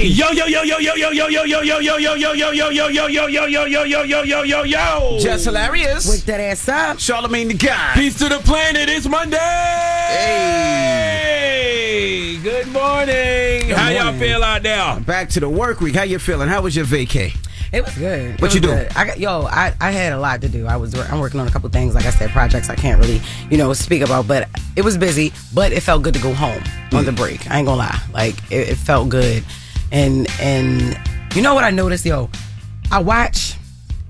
Hey! Yo! Jess Hilarious. Wake that ass up. Charlamagne the guy. Peace to the planet. It's Monday. Hey. Good morning. How y'all feel out there? Back to the work week. How you feeling? How was your vacay? It was good. What you do? I had a lot to do. I'm working on a couple things. Like I said, projects I can't really, speak about. But it was busy. But it felt good to go home on the break. I ain't gonna lie. Like it felt good. And you know what I noticed? I watched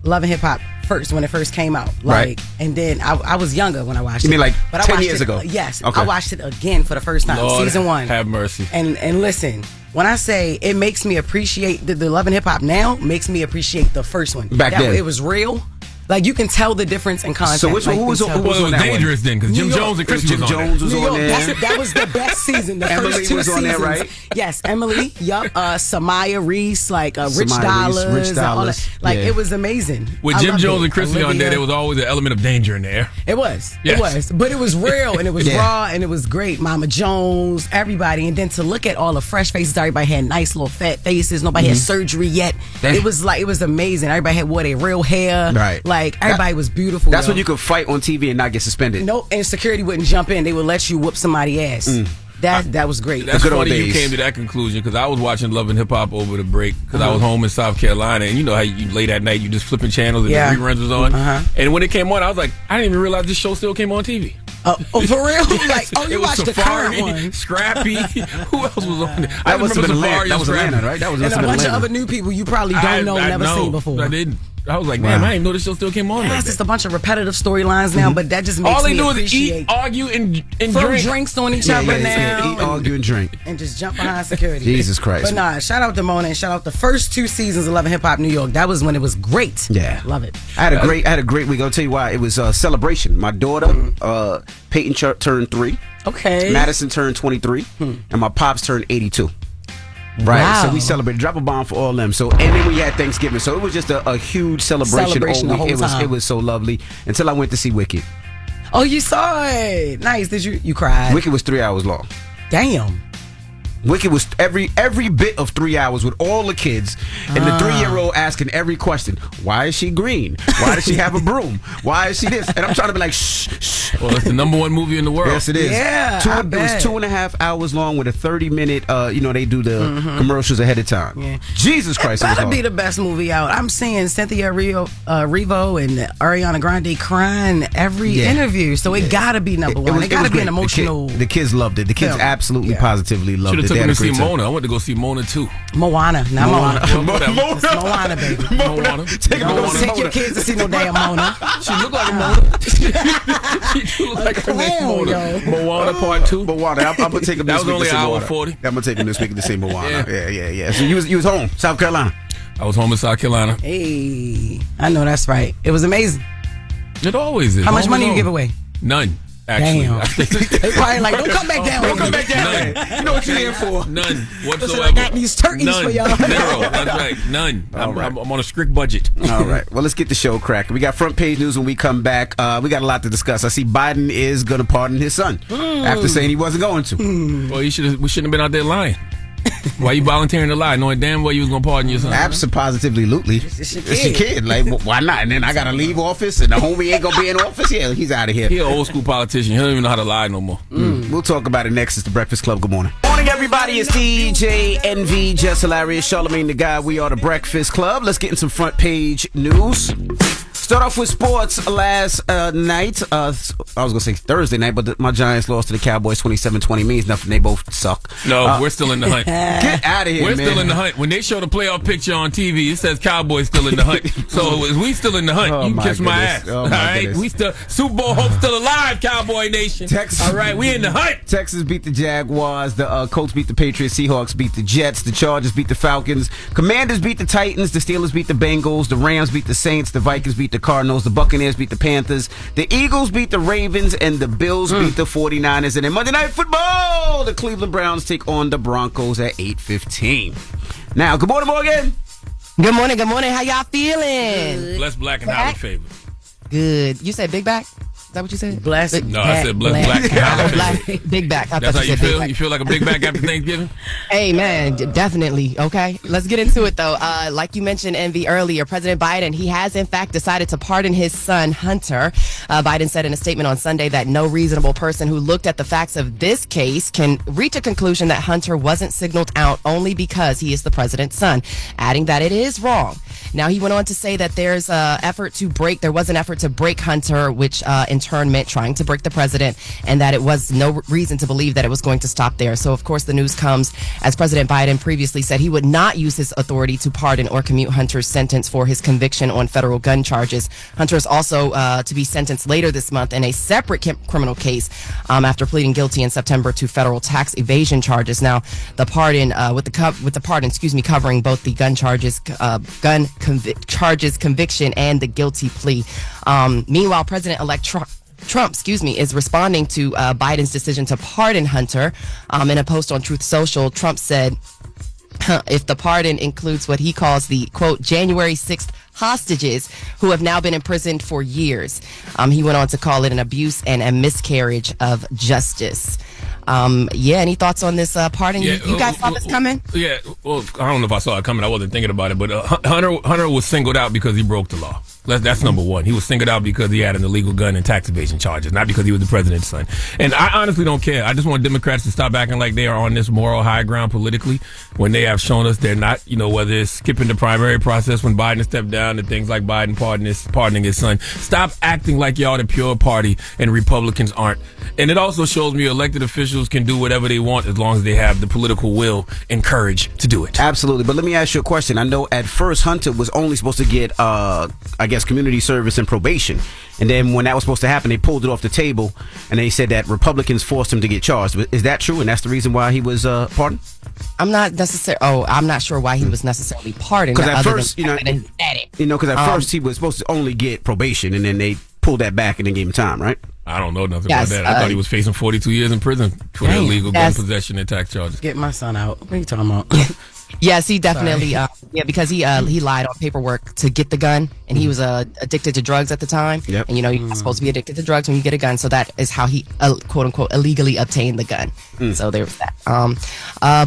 Love and Hip Hop first when it first came out. Right. And then I was younger when I watched it. You mean like but 10 years ago? Yes. Okay. I watched it again for the first time. Lord, season 1. have mercy. And listen, when I say it makes me appreciate the Love and Hip Hop now, makes me appreciate the first one. Back then. It was real. Like you can tell the difference in content. So which one? Who was on Well, it was that dangerous one? then because Jim New York. Jones and Chris Jim was on Jones there. was on there. That was the best season. The Emily first 2 was on there, seasons. right? Yes, Emily. Yup. Samaya Reese, like Rich Samaya Dollars. Reese, Rich and all Dollars. that. Like Yeah. it was amazing. With I Jim loved Jones it. and Chrissy on there, Olivia. there was always an element of danger in there. It was. Yes. It was. But it was real and it was Yeah. raw and it was great. Mama Jones, everybody. And then to look at all the fresh faces, everybody had nice little fat faces. Nobody had surgery yet. Damn. It was amazing. Everybody wore their real hair. Right. Like everybody was beautiful. That's yo. when you could fight on TV and not get suspended. No, and security wouldn't jump in. They would let you whoop somebody's ass. That was great. That's good old funny you days. came to that conclusion because I was watching Love and Hip Hop over the break because I was home in South Carolina and you know how you late at night you just flipping channels and Yeah. the reruns was on and when it came on I was like I didn't even realize this show still came on TV. Oh, for real? Like, It you was watched the Safari, current one. Scrappy. Who else was on there? That must have been Safari Atlanta. and That was Scrappy. Atlanta, right? That was And a been bunch of Atlanta. other new people you probably don't know, never know. seen before. I didn't. I was like, man, Wow. I didn't know this show still came on. Yes, Like it's that. a bunch of repetitive storylines now, but that just makes All they me do is appreciate eat, argue, and throw drink. drinks on each other now. Eat, argue, and drink. And just jump behind security. Jesus Christ. But nah, shout out to Mona and shout out the first 2 seasons of Love and Hip Hop New York. That was when it was great. Yeah. Love it. I had a great week. I'll tell you why. It was a celebration. My daughter, Peyton, turned 3. Okay. Madison turned 23. And my pops turned 82. Right, Wow. so we celebrated. Drop a bomb for all of them. So, and then we had Thanksgiving. So it was just a huge celebration all the week. whole time. It was so lovely until I went to see Wicked. Oh, you saw it. Nice. Did you cried? Wicked was 3 hours long. Damn. Wicked was every bit of 3 hours with all the kids and the 3-year-old asking every question. Why is she green? Why does she have a broom? Why is she this? And I'm trying to be like, shh, shh. Well, it's the #1 movie in the world. Yes, it is. Yeah, I It bet. was 2.5 hours long with a 30-minute. They do the commercials ahead of time. Yeah. Jesus Christ, it was That'd be hard. the best movie out. I'm seeing Cynthia Revo and Ariana Grande crying every interview, so it gotta be number one. It gotta be great. an emotional. The kids loved it. The kids film. absolutely, Yeah. positively loved Should it. have They took had him a to see great time. Mona. I went to go see Mona too. Moana, not Mona. Mona. It's Moana, baby. Mona. Take him to Don't go take your kids to see no damn Mona. She looked like a Mona. She looked like her name Clown, Mona. yo. Moana Part 2. Moana. I'm gonna take him That this was week only to see an hour Moana. 40. I'm gonna take him this week to see Moana. Yeah. Yeah. So you was home, South Carolina. I was home in South Carolina. Hey, I know that's right. It was amazing. It always is. How much Home money is you home. give away? None. Actually. Damn. They probably like, don't come back down. Don't come back None. You know what you're here for. None whatsoever. Listen, I got these turkeys None. for y'all. 0. That's right. None. I'm on a strict budget. All right. Well, let's get the show cracking. We got front page news when we come back. We got a lot to discuss. I see Biden is going to pardon his son after saying he wasn't going to. Well, we shouldn't have been out there lying. Why you volunteering to lie, knowing damn well you was gonna pardon your son? Absolutely. It's your It's your kid. Like, why not? And then I got to leave office and the homie ain't going to be in office. Yeah, he's out of here. He an old school politician. He don't even know how to lie no more. We'll talk about it next. It's the Breakfast Club. Good morning. Morning, everybody. It's DJ NV, Jess Hilarious, Charlamagne the Guy. We are the Breakfast Club. Let's get in some front page news. Start off with sports last night. I was going to say Thursday night, but my Giants lost to the Cowboys 27-20. Means nothing. They both suck. No, we're still in the hunt. Get out of here, We're man. still in the hunt. When they show the playoff picture on TV, it says Cowboys still in the hunt. So if we still in the hunt, Oh, you my can kiss my goodness. ass. Oh, all my right, goodness. we still Super Bowl hope still alive, Cowboy Nation. Texas. All right, we in the hunt. Texas beat the Jaguars. The Colts beat the Patriots. Seahawks beat the Jets. The Chargers beat the Falcons. Commanders beat the Titans. The Steelers beat the Bengals. The Rams beat the Saints. The Vikings beat the Cardinals. The Buccaneers beat the Panthers. The Eagles beat the Ravens. And the Bills beat the 49ers. And then Monday Night Football, the Cleveland Browns take on the Broncos at 8:15. Now, good morning, Morgan. Good morning. How y'all feeling? Bless Black and highly favored. Good. You said big back? that what you said? Blessed. No, I said black cow. Black, big back. I That's thought how you said big feel? back. You feel like a big back after Thanksgiving? Hey, man, definitely. Okay, let's get into it, though. Like you mentioned, Envy, earlier, President Biden, he has, in fact, decided to pardon his son, Hunter. Biden said in a statement on Sunday that no reasonable person who looked at the facts of this case can reach a conclusion that Hunter wasn't signaled out only because he is the president's son, adding that it is wrong. Now, he went on to say that there was an effort to break Hunter, which in turn meant trying to break the president, and that it was no reason to believe that it was going to stop there. So, of course, the news comes as President Biden previously said he would not use his authority to pardon or commute Hunter's sentence for his conviction on federal gun charges. Hunter is also to be sentenced later this month in a separate criminal case after pleading guilty in September to federal tax evasion charges. Now, the pardon covering both the gun charges, conviction, and the guilty plea. Meanwhile, President-elect Trump, is responding to Biden's decision to pardon Hunter. In a post on Truth Social, Trump said, if the pardon includes what he calls the, quote, January 6th hostages who have now been imprisoned for years. He went on to call it an abuse and a miscarriage of justice. Any thoughts on this pardon? Yeah, you guys saw this coming? Yeah, well, I don't know if I saw it coming. I wasn't thinking about it, but Hunter was singled out because he broke the law. That's number one. He was singled out because he had an illegal gun and tax evasion charges, not because he was the president's son. And I honestly don't care. I just want Democrats to stop acting like they are on this moral high ground politically when they have shown us they're not, whether it's skipping the primary process when Biden stepped down and things like Biden pardoning his son. Stop acting like y'all the pure party and Republicans aren't. And it also shows me elected officials can do whatever they want as long as they have the political will and courage to do it. Absolutely. But let me ask you a question. I know at first Hunter was only supposed to get, community service and probation. And then when that was supposed to happen, they pulled it off the table and they said that Republicans forced him to get charged. Is that true? And that's the reason why he was pardoned? I'm not sure why he was necessarily pardoned. Because at first, first he was supposed to only get probation, and then they pulled that back and then gave him time, right? I don't know nothing about that. I thought he was facing 42 years in prison for illegal gun possession and tax charges. Get my son out. What are you talking about? Yes, he definitely, because he lied on paperwork to get the gun, and he was addicted to drugs at the time. Yep. And, you're not supposed to be addicted to drugs when you get a gun, so that is how he, quote unquote, illegally obtained the gun. So there was that.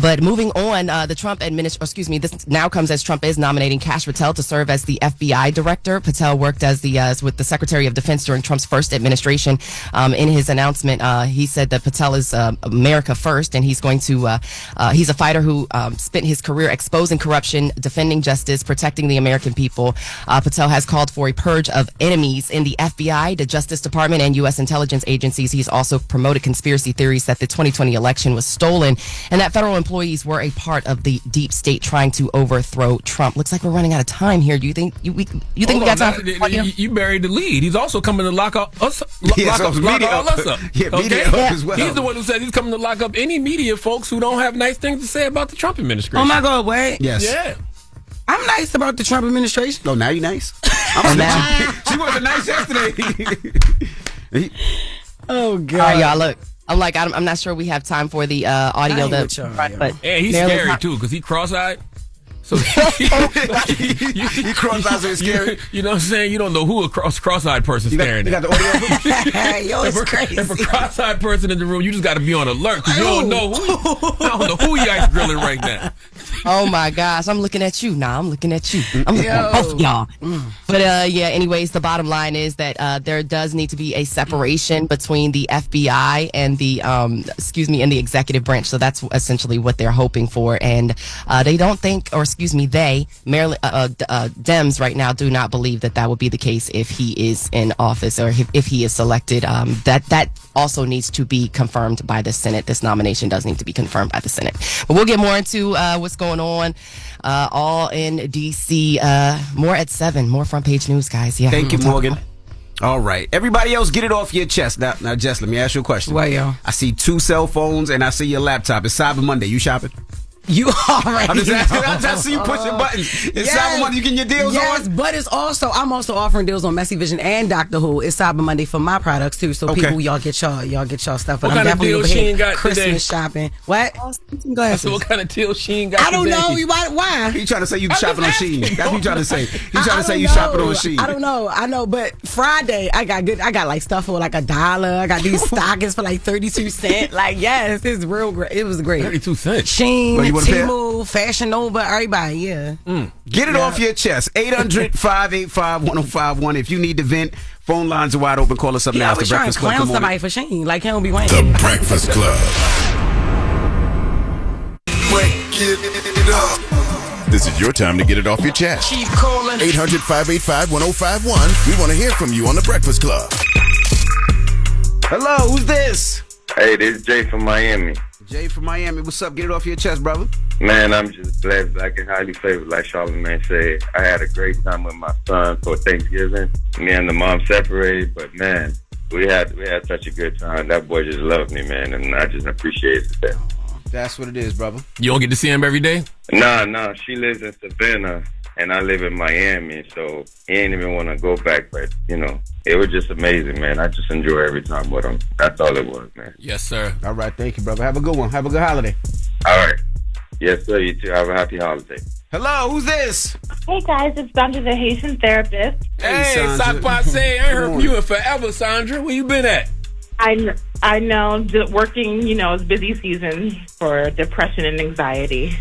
But moving on, the Trump administration, this now comes as Trump is nominating Kash Patel to serve as the FBI director. Patel worked as with the Secretary of Defense during Trump's first administration. In his announcement, he said that Patel is America first, and he's going to, he's a fighter who spent his career exposing corruption, defending justice, protecting the American people. Patel has called for a purge of enemies in the FBI, the Justice Department, and U.S. intelligence agencies. He's also promoted conspiracy theories that the 2020 election was stolen and that federal employees were a part of the deep state trying to overthrow Trump. Looks like we're running out of time here. Do you think we got time? You buried the lead. He's also coming to lock up us. Lock all us up. Yeah, media up as well. He's the one who said he's coming to lock up any media folks who don't have nice things to say about the Trump administration. Oh my God, wait. Yes. Yeah. I'm nice about the Trump administration. Oh, now you nice? She wasn't nice yesterday. Oh God. All right, y'all, look. I'm not sure we have time for the audio. But he's scary too because he cross-eyed. So he cross-eyed and scary. You know what I'm saying? You don't know who a cross-eyed person staring at. You got the audio? Yo, it's crazy. If a cross-eyed person in the room, you just got to be on alert because you don't know who you ice grilling right now. Oh my gosh, I'm looking at you. I'm looking at both of y'all. But anyways, the bottom line is that there does need to be a separation between the FBI and the and the executive branch. So that's essentially what they're hoping for. And they don't think, or Maryland Dems right now do not believe that would be the case if he is in office or if he is selected. That also needs to be confirmed by the Senate. This nomination does need to be confirmed by the Senate. But we'll get more into what's going on all in D.C. More at 7. More front page news, guys. Yeah. Thank you, Morgan. All right. Everybody else, get it off your chest. Now, Jess, let me ask you a question. What, yo? I see 2 cell phones and I see your laptop. It's Cyber Monday. You shopping? You already I'm just asking. know. I just see you pushing buttons. It's Cyber Monday. You getting your deals yes, on? but I'm also offering deals on Messy Vision and Dr. Who. It's Cyber Monday for my products too. So people, y'all get y'all stuff. But What I'm kind of definitely deal over she here ain't got Christmas today? shopping. What? So what kind of deal Sheen got I don't today? know. Why? He trying to say you shopping on Shein. That's what he trying to say. He trying to say you don't shopping know. on Shein. I don't know. I know, but Friday I got like stuff for like $1. I got these stockings for like 32 cents. Like yes, it's real great. It was great. 32 cents. Shein, Well, you want a pair? Temu, Fashion Nova, everybody. Yeah. Get it off your chest. 800-585-1051. If you need to vent, phone lines are wide open. Call us up Yeah, now. I It's was the trying to Breakfast Club. clown Good morning. somebody for Shein. Like he don't be wearing. The Breakfast Club. Wake it up. This is your time to get it off your chest. Keep calling. 800-585-1051. We want to hear from you on The Breakfast Club. Hello, who's this? Hey, this is Jay from Miami. Jay from Miami. What's up? Get it off your chest, brother. Man, I'm just blessed, black, and highly favored, like Charlamagne said. I had a great time with my son for Thanksgiving. Me and the mom separated, but man, we had such a good time. That boy just loved me, man, and I just appreciate it. That's what it is, brother. You don't get to see him every day? Nah, she lives in Savannah, and I live in Miami, so he ain't even want to go back, but, you know, it was just amazing, man. I just enjoy every time with him. That's all it was, man. Yes, sir. All right, thank you, brother. Have a good one. Have a good holiday. All right. Yes, sir, you too. Have a happy holiday. Hello, who's this? Hey guys, it's Sandra, the Haitian therapist. Hey, Sandra. Sakpa say, I ain't heard from you in forever, Sandra. Where you been at? I know, just working, it's busy season for depression and anxiety.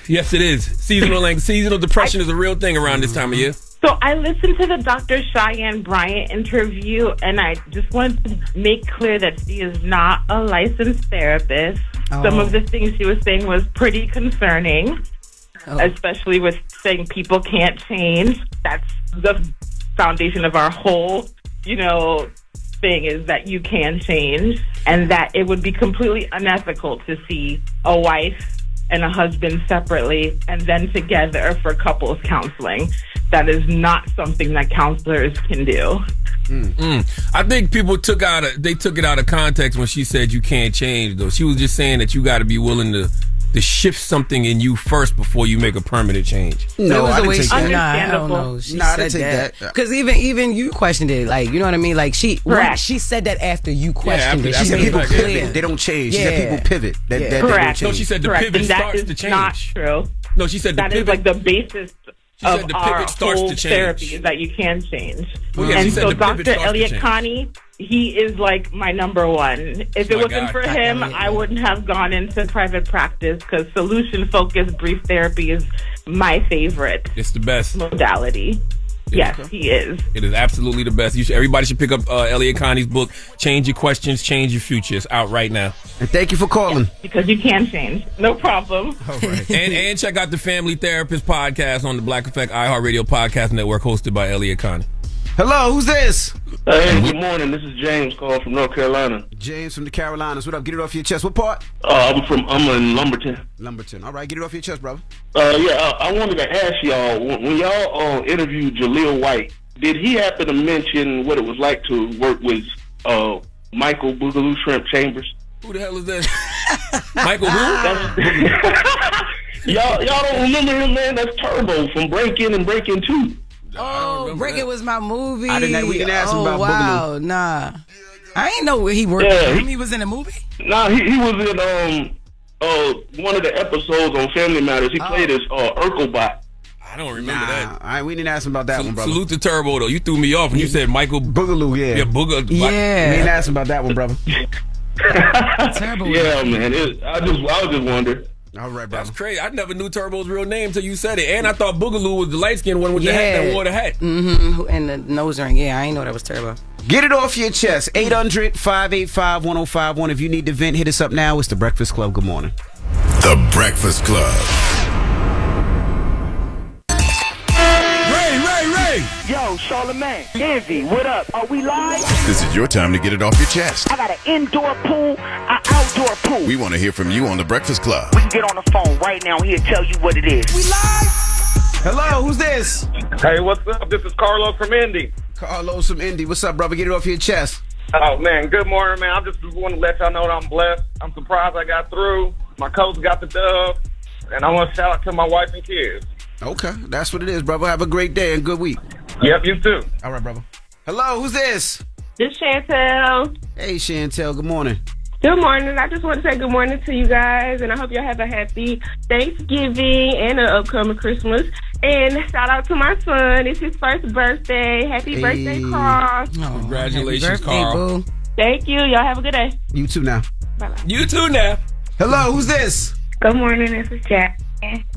Yes, it is. Seasonal depression is a real thing around this time of year. So I listened to the Dr. Cheyenne Bryant interview, and I just wanted to make clear that she is not a licensed therapist. Some of the things she was saying was pretty concerning, especially with saying people can't change. That's the foundation of our whole, thing is that you can change, and that it would be completely unethical to see a wife and a husband separately and then together for couples counseling. That is not something that counselors can do. I think people took it out of context when she said you can't change, though. She was just saying that you got to be willing to shift something in you first before you make a permanent change. No, I didn't take that. Nah, I don't know. I didn't take that. Because even you questioned it. Like, you know what I mean? Like, she said that after you questioned it. She after made People it Yeah. clear. pivot. They don't change. She Yeah. said people pivot. That they don't Correct. change. No, she said the Correct. pivot And that starts is to change. not true. No, she said the That pivot. is like the basis She said of the our pivot starts whole to change. therapy is that you can change. Well, yeah, she And said so the pivot Dr. starts to Elliot change. Connie, he is like my number one. If it My wasn't God. for him, I wouldn't have gone into private practice because solution-focused brief therapy is my favorite It's the best. modality. Yes, he is. It is absolutely the best. Everybody should pick up Elliot Connie's book, Change Your Questions, Change Your Future. It's out right now. And thank you for calling. Because you can change. No problem. All right. And check out the Family Therapist podcast on the Black Effect iHeartRadio podcast network hosted by Elliot Connie. Hello, who's this? Hey, good morning. This is James calling from North Carolina. James from the Carolinas. What up? Get it off your chest. What part? I'm in Lumberton. Lumberton. All right, get it off your chest, brother. I wanted to ask y'all, when y'all interviewed Jaleel White, did he happen to mention what it was like to work with Michael Boogaloo Shrimp Chambers? Who the hell is that? Michael who? Y'all don't remember him, man? That's Turbo from Break-In and Break-In 2. Break It was my movie. We didn't ask him about wow, nah. I ain't know where he worked. Yeah, He was in a movie? Nah, he was in one of the episodes on Family Matters. He played as Urkelbot. I don't remember that. All right, we didn't ask him about that one, brother. Salute to Turbo, though. You threw me off when you said Michael Boogaloo, yeah. Yeah, Boogaloo. We didn't ask him about that one, brother. Terrible. Yeah, man. I was just wondering. All right, That's brother. crazy. I never knew Turbo's real name until you said it. And I thought Boogaloo was the light-skinned one with the hat that wore the hat. Mm-hmm. And the nose ring. Yeah, I ain't know that was Turbo. Get it off your chest. 800-585-1051. If you need to vent, hit us up now. It's The Breakfast Club. Good morning. The Breakfast Club. Ray! Yo, Charlamagne, Envy, what up? Are we live? This is your time to get it off your chest. I got an indoor pool, an outdoor pool. We want to hear from you on The Breakfast Club. We can get on the phone right now. He'll tell you what it is. Hello, who's this? Hey, what's up? This is Carlos from Indy. Carlos from Indy. What's up, brother? Get it off your chest. Oh, man, good morning, man. I just want to let y'all know that I'm blessed. I'm surprised I got through. My coach got the dub. and I want to shout out to my wife and kids. Okay, that's what it is, brother. Have a great day and good week. Yep, you too. All right, brother. Hello, who's this? This Chantel. Hey, Chantel. Good morning. Good morning. I just want to say good morning to you guys, and I hope y'all have a happy Thanksgiving and an upcoming Christmas. And shout out to my son. It's his first birthday. Happy birthday, Carl. Oh, congratulations, happy birthday, Carl. Boo. Thank you. Y'all have a good day. You too now. Bye-bye. You too now. Hello, who's this? Good morning. This is Jess.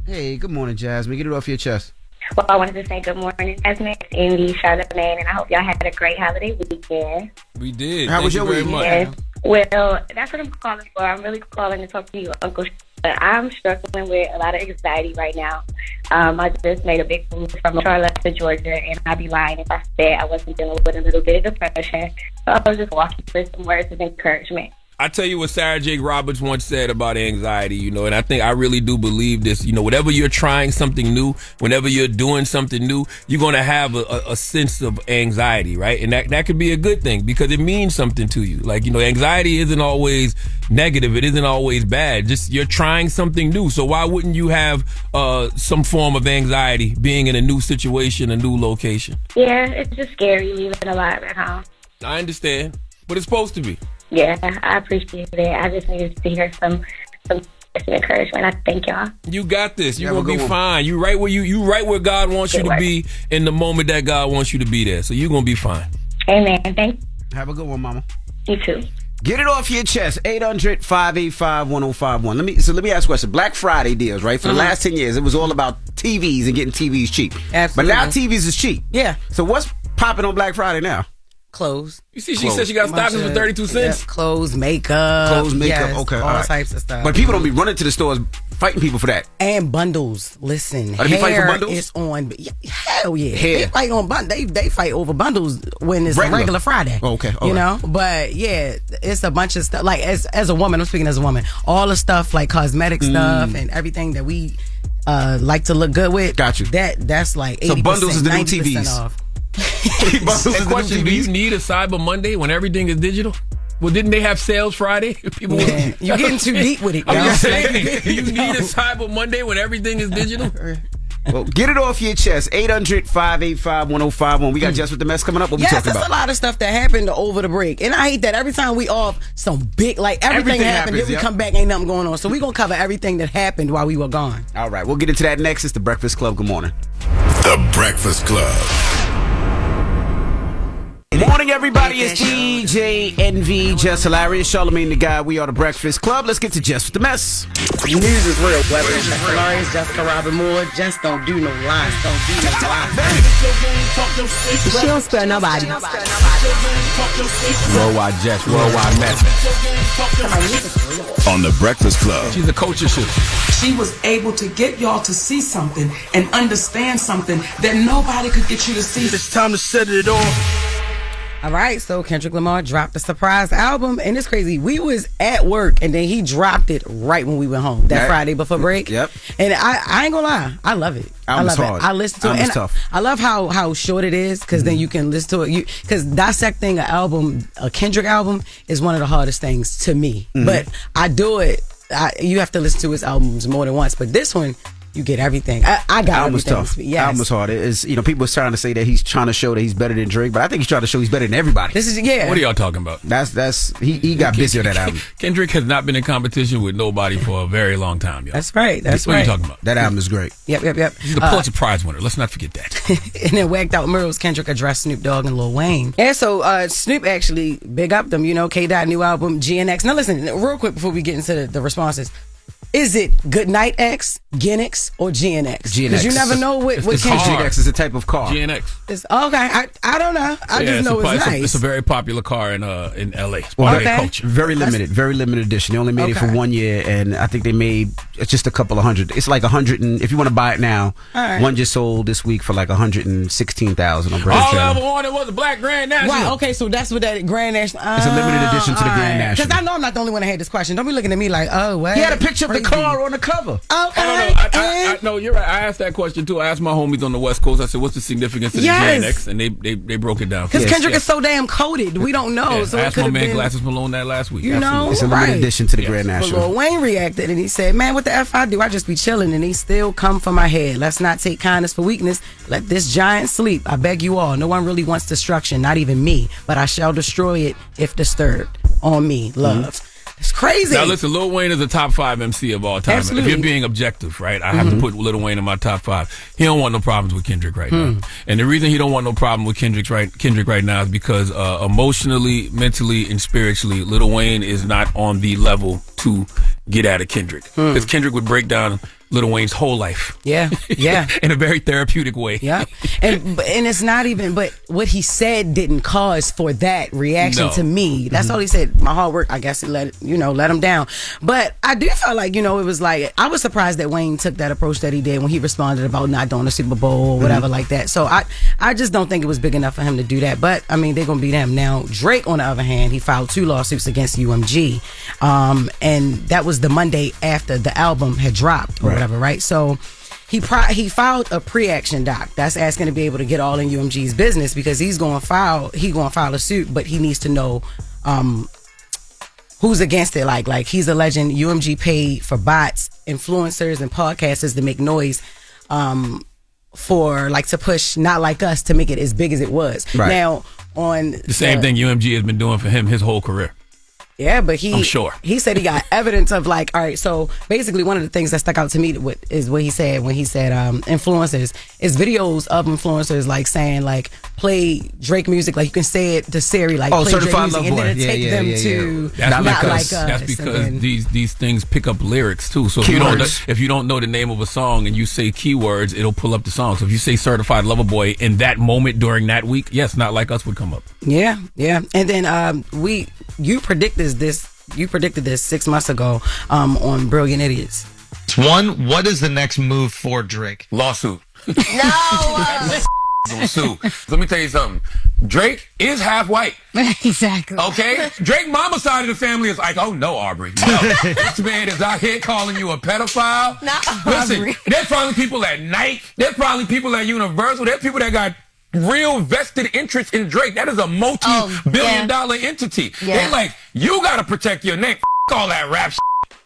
Hey, good morning, Jasmine. Get it off your chest. Well, I wanted to say good morning, Jasmine, Indy, Charlamagne, and I hope y'all had a great holiday weekend. We did. How was your week? Yes. Well, that's what I'm calling for. I'm really calling to talk to you, Uncle. But I'm struggling with a lot of anxiety right now. I just made a big move from Charlotte to Georgia, and I'd be lying if I said I wasn't dealing with a little bit of depression. So I was just walking with some words of encouragement. I tell you what Sarah Jake Roberts once said about anxiety, and I really do believe this. Whenever you're trying something new, whenever you're doing something new, you're going to have a sense of anxiety, right? And that could be a good thing because it means something to you. Like, anxiety isn't always negative. It isn't always bad. Just you're trying something new. So why wouldn't you have some form of anxiety being in a new situation, a new location? Yeah, it's just scary leaving alive at home. I understand, but it's supposed to be. Yeah, I appreciate it. I just needed to hear some encouragement. I thank y'all. You got this. You're gonna be fine. You right where God wants you to be in the moment that God wants you to be there. So you're gonna be fine. Amen. Thank you. Have a good one, mama. You too. Get it off your chest. 800-585-1051. Let me ask a question. Black Friday deals, right? For the last 10 years, it was all about TVs and getting TVs cheap. Absolutely. But now TVs is cheap. Yeah. So what's popping on Black Friday now? Clothes. You see, she said she got stockings for 32 cents. Yeah, clothes, makeup. Yes, okay. All types of stuff. But people don't be running to the stores fighting people for that. And bundles. Listen, Are they fighting for bundles? Is on. Hell yeah. Hair. They fight on they fight over bundles when it's a regular Friday. Okay. You know? But yeah, it's a bunch of stuff. Like as a woman, I'm speaking as a woman. All the stuff like cosmetic stuff and everything that we like to look good with. Got you. That's like 80%, so bundles is the new 90% TVs. off. Question: do you need a Cyber Monday when everything is digital? Well, didn't they have sales Friday? People you're getting too deep with it. I'm just saying, do you need a Cyber Monday when everything is digital? Well, get it off your chest. 800-585-1051. We got Jess With The Mess coming up. What we talking about? Yes, a lot of stuff that happened over the break. And I hate that every time we off some big, like everything happened, then we come back, ain't nothing going on. So we going to cover everything that happened while we were gone. All right, we'll get into that next. It's The Breakfast Club. Good morning. The Breakfast Club. Morning, everybody. It's DJ Envy, Jess Hilarious, Charlamagne the Guy. We are The Breakfast Club. Let's get to Jess With The Mess. News is real. Whether it's Jess Hilarious, Jessica Robin Moore, just don't do no lies. Don't do no lies. She don't spare nobody. Worldwide Jess, worldwide Mess. On The Breakfast Club. She's a culture shift. She was able to get y'all to see something and understand something that nobody could get you to see. It's time to set it off. All right, so Kendrick Lamar dropped a surprise album, and it's crazy. We was at work, and then he dropped it right when we went home, that Friday before break. Yep. And I ain't gonna lie, I love it. I love it. I listen to it. And tough. I love how short it is, because then you can listen to it. Because dissecting an album, a Kendrick album, is one of the hardest things to me. But I do it. You have to listen to his albums more than once, but this one, you get everything. I got album was everything. tough. Yes. Album was hard. It's people was trying to say that he's trying to show that he's better than Drake, but I think he's trying to show he's better than everybody. This is What are y'all talking about? He got busy on that album. Kendrick has not been in competition with nobody for a very long time, y'all. That's right. That's what right. are you talking about? That album is great. Yep. He's the Pulitzer Prize winner. Let's not forget that. And then Wagged Out Murals, Kendrick addressed Snoop Dogg and Lil Wayne. Yeah, so Snoop actually big up them, K-Dot new album, GNX. Now listen, real quick before we get into the responses. Is it Goodnight X, Genix, or GNX? Because you never know what Kendrick. GNX is a type of car. GNX. It's okay. I don't know. I just know it's nice. It's a very popular car in LA. It's Well, part of their culture. Very limited edition. They only made it for 1 year, and I think they made just a couple of hundred. It's like 100, and if you want to buy it now, one just sold this week for like 116,000 on British All I Channel. ever wanted was a black Grand National. Right, okay, so that's what that Grand National. It's a limited edition to the Grand National. Because I know I'm not the only one that had this question. Don't be looking at me like, oh, what? He had a picture of the car on the cover. Okay. I no, you're right. I asked that question too. I asked my homies on the West Coast. I said, "What's the significance of the JNX?" And they broke it down. Because Kendrick is so damn coded, we don't know. So I asked my man Glasses Malone that last week. You know, it's a limited edition to the Grand National. Lil Wayne reacted and he said, "Man, what the F I do? I just be chilling and he still come for my head. Let's not take kindness for weakness. Let this giant sleep. I beg you all. No one really wants destruction, not even me. But I shall destroy it if disturbed. On me, love." It's crazy. Now listen, Lil Wayne is a top 5 MC of all time. Absolutely. If you're being objective, right, I have to put Lil Wayne in my top 5. He don't want no problems with Kendrick right now. And the reason he don't want no problem with Kendrick right now is because emotionally, mentally, and spiritually, Lil Wayne is not on the level to get at of Kendrick. Because Kendrick would break down Lil Wayne's whole life. Yeah. In a very therapeutic way. Yeah. And it's not even, but what he said didn't cause for that reaction to me. That's all he said. My hard work, I guess it let him down. But I do feel like, it was like, I was surprised that Wayne took that approach that he did when he responded about not doing the Super Bowl or whatever like that. So I just don't think it was big enough for him to do that. But I mean, they're going to beat him. Now, Drake, on the other hand, he filed 2 lawsuits against UMG. And that was the Monday after the album had dropped or whatever, right? So he filed a pre-action doc that's asking to be able to get all in UMG's business because he's going to file a suit, but he needs to know who's against it. Like he's alleging UMG paid for bots, influencers, and podcasters to make noise for to push Not Like Us to make it as big as it was. Right. Now on the same thing UMG has been doing for him his whole career. Yeah, but I'm sure. He said he got evidence of all right, so basically one of the things that stuck out to me is what he said when he said influencers is videos of influencers saying play Drake music, you can say it to Siri play Certified Drake music, and then take them to That's Not because, Like Us. That's because these things pick up lyrics too. So if you don't know the name of a song and you say keywords, it'll pull up the song. So if you say Certified Lover Boy in that moment during that week, yes, Not Like Us would come up. Yeah. And then you predicted this 6 months ago on Brilliant Idiots. One, what is the next move for Drake? Lawsuit. No. Sue. Let me tell you something. Drake is half white. Exactly. Okay? Drake mama's side of the family is like, oh no, Aubrey. No. This man is out here calling you a pedophile. Listen, Aubrey. there's probably people at Nike. There's probably people at Universal. There's people that got real vested interest in Drake. That is a multi-billion dollar entity. Yeah. They like, you gotta protect your name. All that rap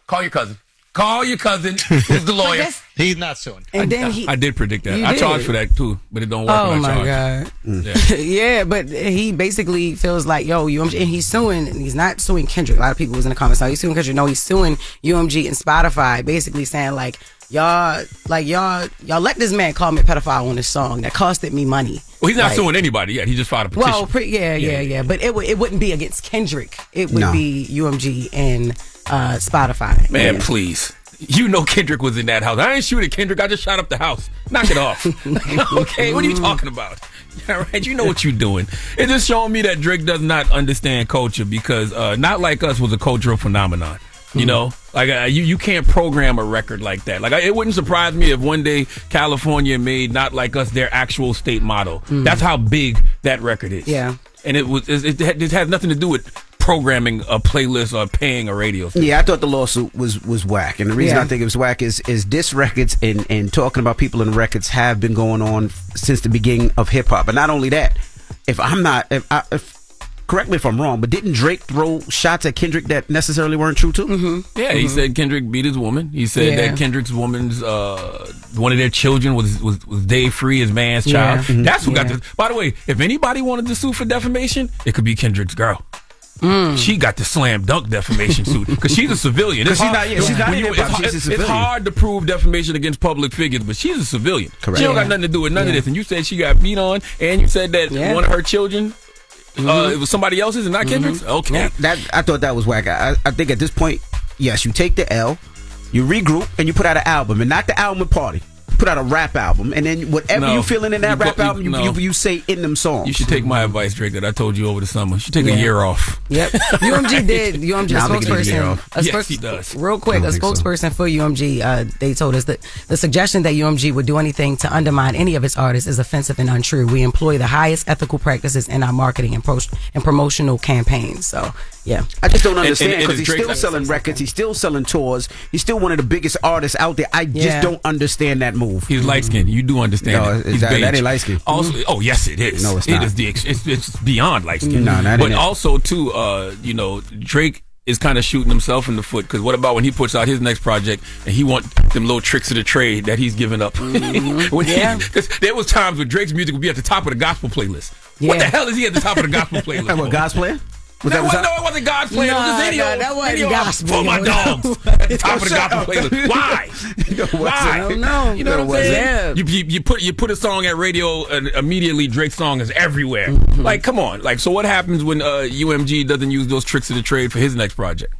Call your cousin. Call your cousin who's the lawyer. He's not suing. And then I did predict that. You I did. charged for that too, but it don't work. Oh when I my charge. God. Yeah, but he basically feels like, UMG, and he's suing, and he's not suing Kendrick. A lot of people was in the comments, he's suing Kendrick. No, he's suing UMG and Spotify, basically saying y'all let this man call me a pedophile on this song that costed me money. Well, he's not suing anybody yet. He just filed a petition. Well, yeah. But it wouldn't be against Kendrick. It would be UMG and Spotify. Man, please. You know Kendrick was in that house. I ain't shooting Kendrick. I just shot up the house. Knock it off. Okay, what are you talking about? All right, you know what you're doing. It's just showing me that Drake does not understand culture because Not Like Us was a cultural phenomenon. You know, you can't program a record like that. It wouldn't surprise me if one day California made Not Like Us their actual state motto. That's how big that record is. Yeah. And it has nothing to do with programming a playlist or paying a radio station. Yeah, I thought the lawsuit was whack. And the reason I think it was whack is diss records and talking about people in records have been going on since the beginning of hip hop. But not only that, correct me if I'm wrong, but didn't Drake throw shots at Kendrick that necessarily weren't true too? Mm-hmm. Yeah, he said Kendrick beat his woman. He said that Kendrick's woman's one of their children was Dave Free, his man's child. Mm-hmm. That's who got this. By the way, if anybody wanted to sue for defamation, it could be Kendrick's girl. She got the slam dunk defamation suit because she's a civilian. She's not in hip-hop. She's a civilian. It's hard to prove defamation against public figures, but she's a civilian. Correct. She don't got nothing to do with none of this. And you said she got beat on, and you said that one of her children. It was somebody else's and not Kendrick's? Okay. Yeah, I thought that was whack. I think at this point, yes, you take the L, you regroup, and you put out an album, and not the album party. Put out a rap album, and then whatever you feeling in that rap album, you say in them songs. You should take my advice, Drake, that I told you over the summer. You should take a year off. Yep. UMG did. UMG spokesperson. Yes, he does. Real quick, a spokesperson for UMG, they told us that the suggestion that UMG would do anything to undermine any of its artists is offensive and untrue. We employ the highest ethical practices in our marketing and promotional campaigns. So, Yeah. I just don't understand and because he's Drake- still selling records. He's still selling tours. He's still one of the biggest artists out there. I just don't understand that move. He's light skinned. You do understand No, it. He's that beige. ain't light skin. Also, oh yes, it is. No, it's It not. is it's beyond light skin. No, that but ain't it. also too, Drake is kind of shooting himself in the foot because what about when he puts out his next project and he want them little tricks of the trade that he's giving up? Because there was times when Drake's music would be at the top of the gospel playlist. What the hell is he at the top of the gospel playlist? What, Gospel? No, it wasn't God's playlist. It was a video. that wasn't video gospel. for my dogs at the top of the gospel playlist. Why? Why? I don't know. You know what I'm saying? You put a song at radio and immediately Drake's song is everywhere. Mm-hmm. Like, come on. Like, so what happens when UMG doesn't use those tricks of the trade for his next project?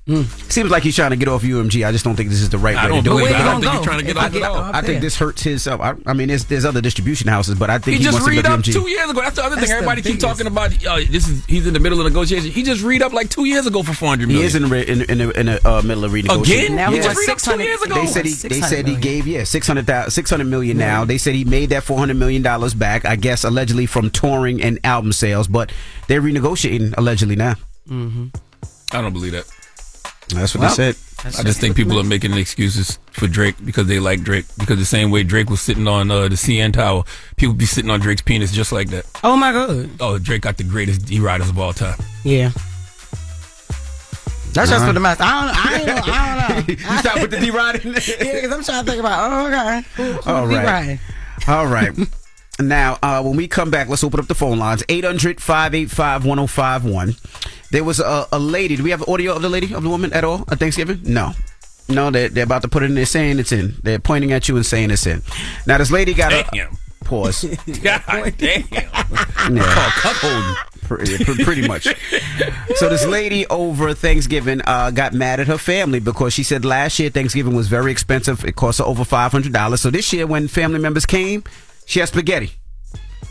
Seems like he's trying to get off UMG. I just don't think this is the right way to do it. I don't think he's trying to get off at all. I think this hurts his. I mean, there's other distribution houses, but I think He he just wants to read go up UMG. 2 years ago. That's the other thing. Everybody keep talking about. He's in the middle of negotiation. He just read up like 2 years ago for $400 million. He is in the middle of renegotiation. Again? Now He he just wants read up 2 years ago. They said he gave $600 million now. They said he made that $400 million back. I guess allegedly from touring and album sales, but they're renegotiating allegedly now. I don't believe that. That's what they said. I just think people are making excuses for Drake because they like Drake. Because the same way Drake was sitting on the CN Tower, people be sitting on Drake's penis just like that. Oh my God. Oh, Drake got the greatest D-Riders of all time. Yeah. That's just for the mess. I don't know. You stop with the D-Riding? Yeah, because I'm trying to think about, okay. All right. D-Riding? All right. Now, when we come back, let's open up the phone lines. 800-585-1051. There was a lady. Do we have audio of the lady, of the woman at all at Thanksgiving? No. No, they're about to put it in there saying it's in. They're pointing at you and saying it's in. Now, this lady got a... Pause. God damn. Yeah. Pretty much. So this lady over Thanksgiving got mad at her family because she said last year Thanksgiving was very expensive. It cost her over $500. So this year when family members came, she had spaghetti.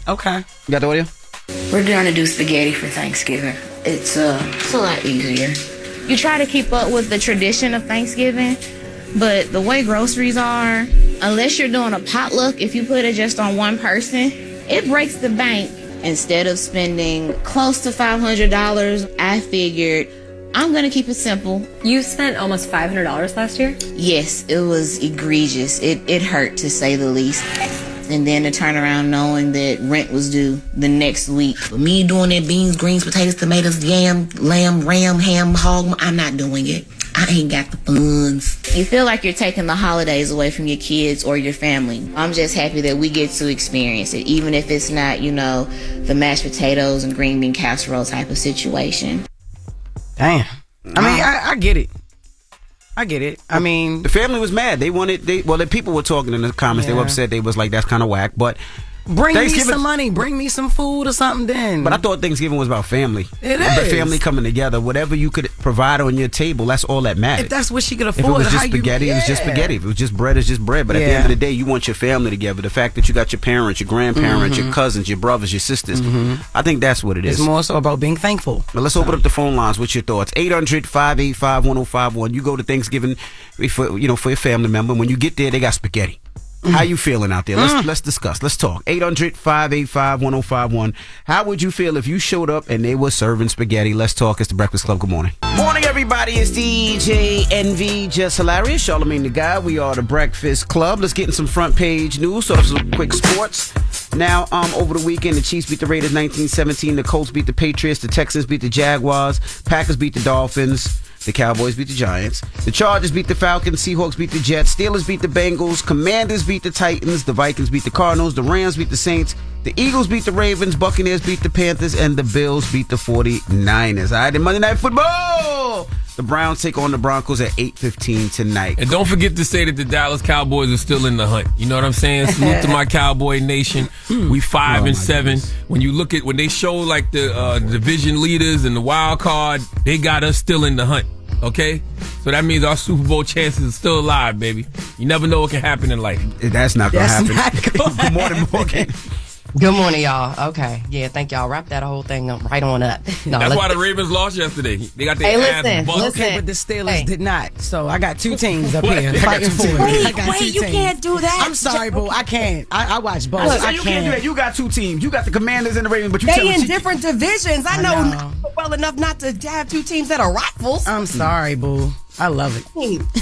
Okay. You got the audio? We're going to do spaghetti for Thanksgiving. It's a lot easier. You try to keep up with the tradition of Thanksgiving, but the way groceries are, unless you're doing a potluck, if you put it just on one person, it breaks the bank. Instead of spending close to $500, I figured I'm going to keep it simple. You spent almost $500 last year? Yes, it was egregious. It hurt, to say the least. And then to turn around knowing that rent was due the next week. For me doing that beans, greens, potatoes, tomatoes, yam, lamb, ram, ham, hog, I'm not doing it. I ain't got the funds. You feel like you're taking the holidays away from your kids or your family. I'm just happy that we get to experience it, even if it's not, the mashed potatoes and green bean casserole type of situation. Damn. I mean, I get it. I get it. I mean, the family was mad. The people were talking in the comments. They were upset. They was like, that's kind of whack. But bring me some money. Bring me some food or something then. But I thought Thanksgiving was about family. It The is. family coming together. Whatever you could provide on your table, that's all that matters. If that's what she could If afford, it was just how spaghetti, it was just spaghetti. If it was just bread, it's just bread. But at the end of the day, you want your family together. The fact that you got your parents, your grandparents, your cousins, your brothers, your sisters. I think that's what it is. It's more so about being thankful. But let's open up the phone lines. What's your thoughts? 800-585-1051. You go to Thanksgiving for your family member. When you get there, they got spaghetti. How you feeling out there? Let's discuss. Let's talk. 800-585-1051. How would you feel if you showed up and they were serving spaghetti? Let's talk. It's the Breakfast Club. Good morning. Morning, everybody. It's DJ NV, Jess Hilarious, Charlamagne the Guy. We are the Breakfast Club. Let's get in some front page news. So some quick sports. Now, over the weekend, the Chiefs beat the Raiders 19-17. The Colts beat the Patriots. The Texans beat the Jaguars. Packers beat the Dolphins. The Cowboys beat the Giants. The Chargers beat the Falcons. Seahawks beat the Jets. Steelers beat the Bengals. Commanders beat the Titans. The Vikings beat the Cardinals. The Rams beat the Saints. The Eagles beat the Ravens. Buccaneers beat the Panthers. And the Bills beat the 49ers. All right, in Monday Night Football, the Browns take on the Broncos at 8:15 tonight. And don't forget to say that the Dallas Cowboys are still in the hunt. You know what I'm saying? Salute to my Cowboy Nation. We 5-7. When you look at when they show like the division leaders and the wild card, they got us still in the hunt. Okay, so that means our Super Bowl chances are still alive, baby. You never know what can happen in life. That's not gonna happen. Good morning, Morgan. Good morning, y'all. Okay. Yeah, thank y'all. Wrap that whole thing up right on up. No, That's why the Ravens lost yesterday. They got their ass bucked. Okay, but the Steelers did not. So I got two teams up here fighting for it. Wait, you can't do that. I'm sorry, boo. I can't. I watch both. So I you can't do that. You got two teams. You got the Commanders and the Ravens, but you They in different divisions. I know well enough not to have two teams that are rivals. I'm sorry, boo. I love it.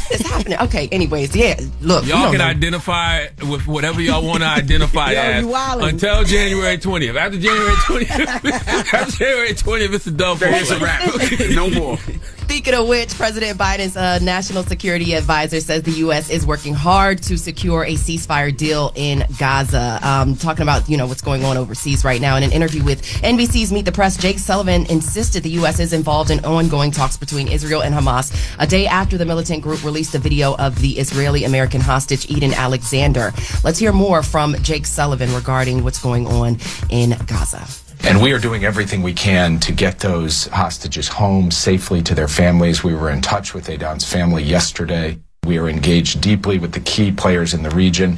It's happening. Okay, anyways, yeah. Look, y'all can identify with whatever y'all want to identify as until January 20th. After January 20th, it's a dub. It's a wrap. No more. Speaking of which, President Biden's national security advisor says the U.S. is working hard to secure a ceasefire deal in Gaza. Talking about, what's going on overseas right now. In an interview with NBC's Meet the Press, Jake Sullivan insisted the U.S. is involved in ongoing talks between Israel and Hamas a day after the militant group released a video of the Israeli-American hostage Eden Alexander. Let's hear more from Jake Sullivan regarding what's going on in Gaza. And we are doing everything we can to get those hostages home safely to their families. We were in touch with Edan's family yesterday. We are engaged deeply with the key players in the region,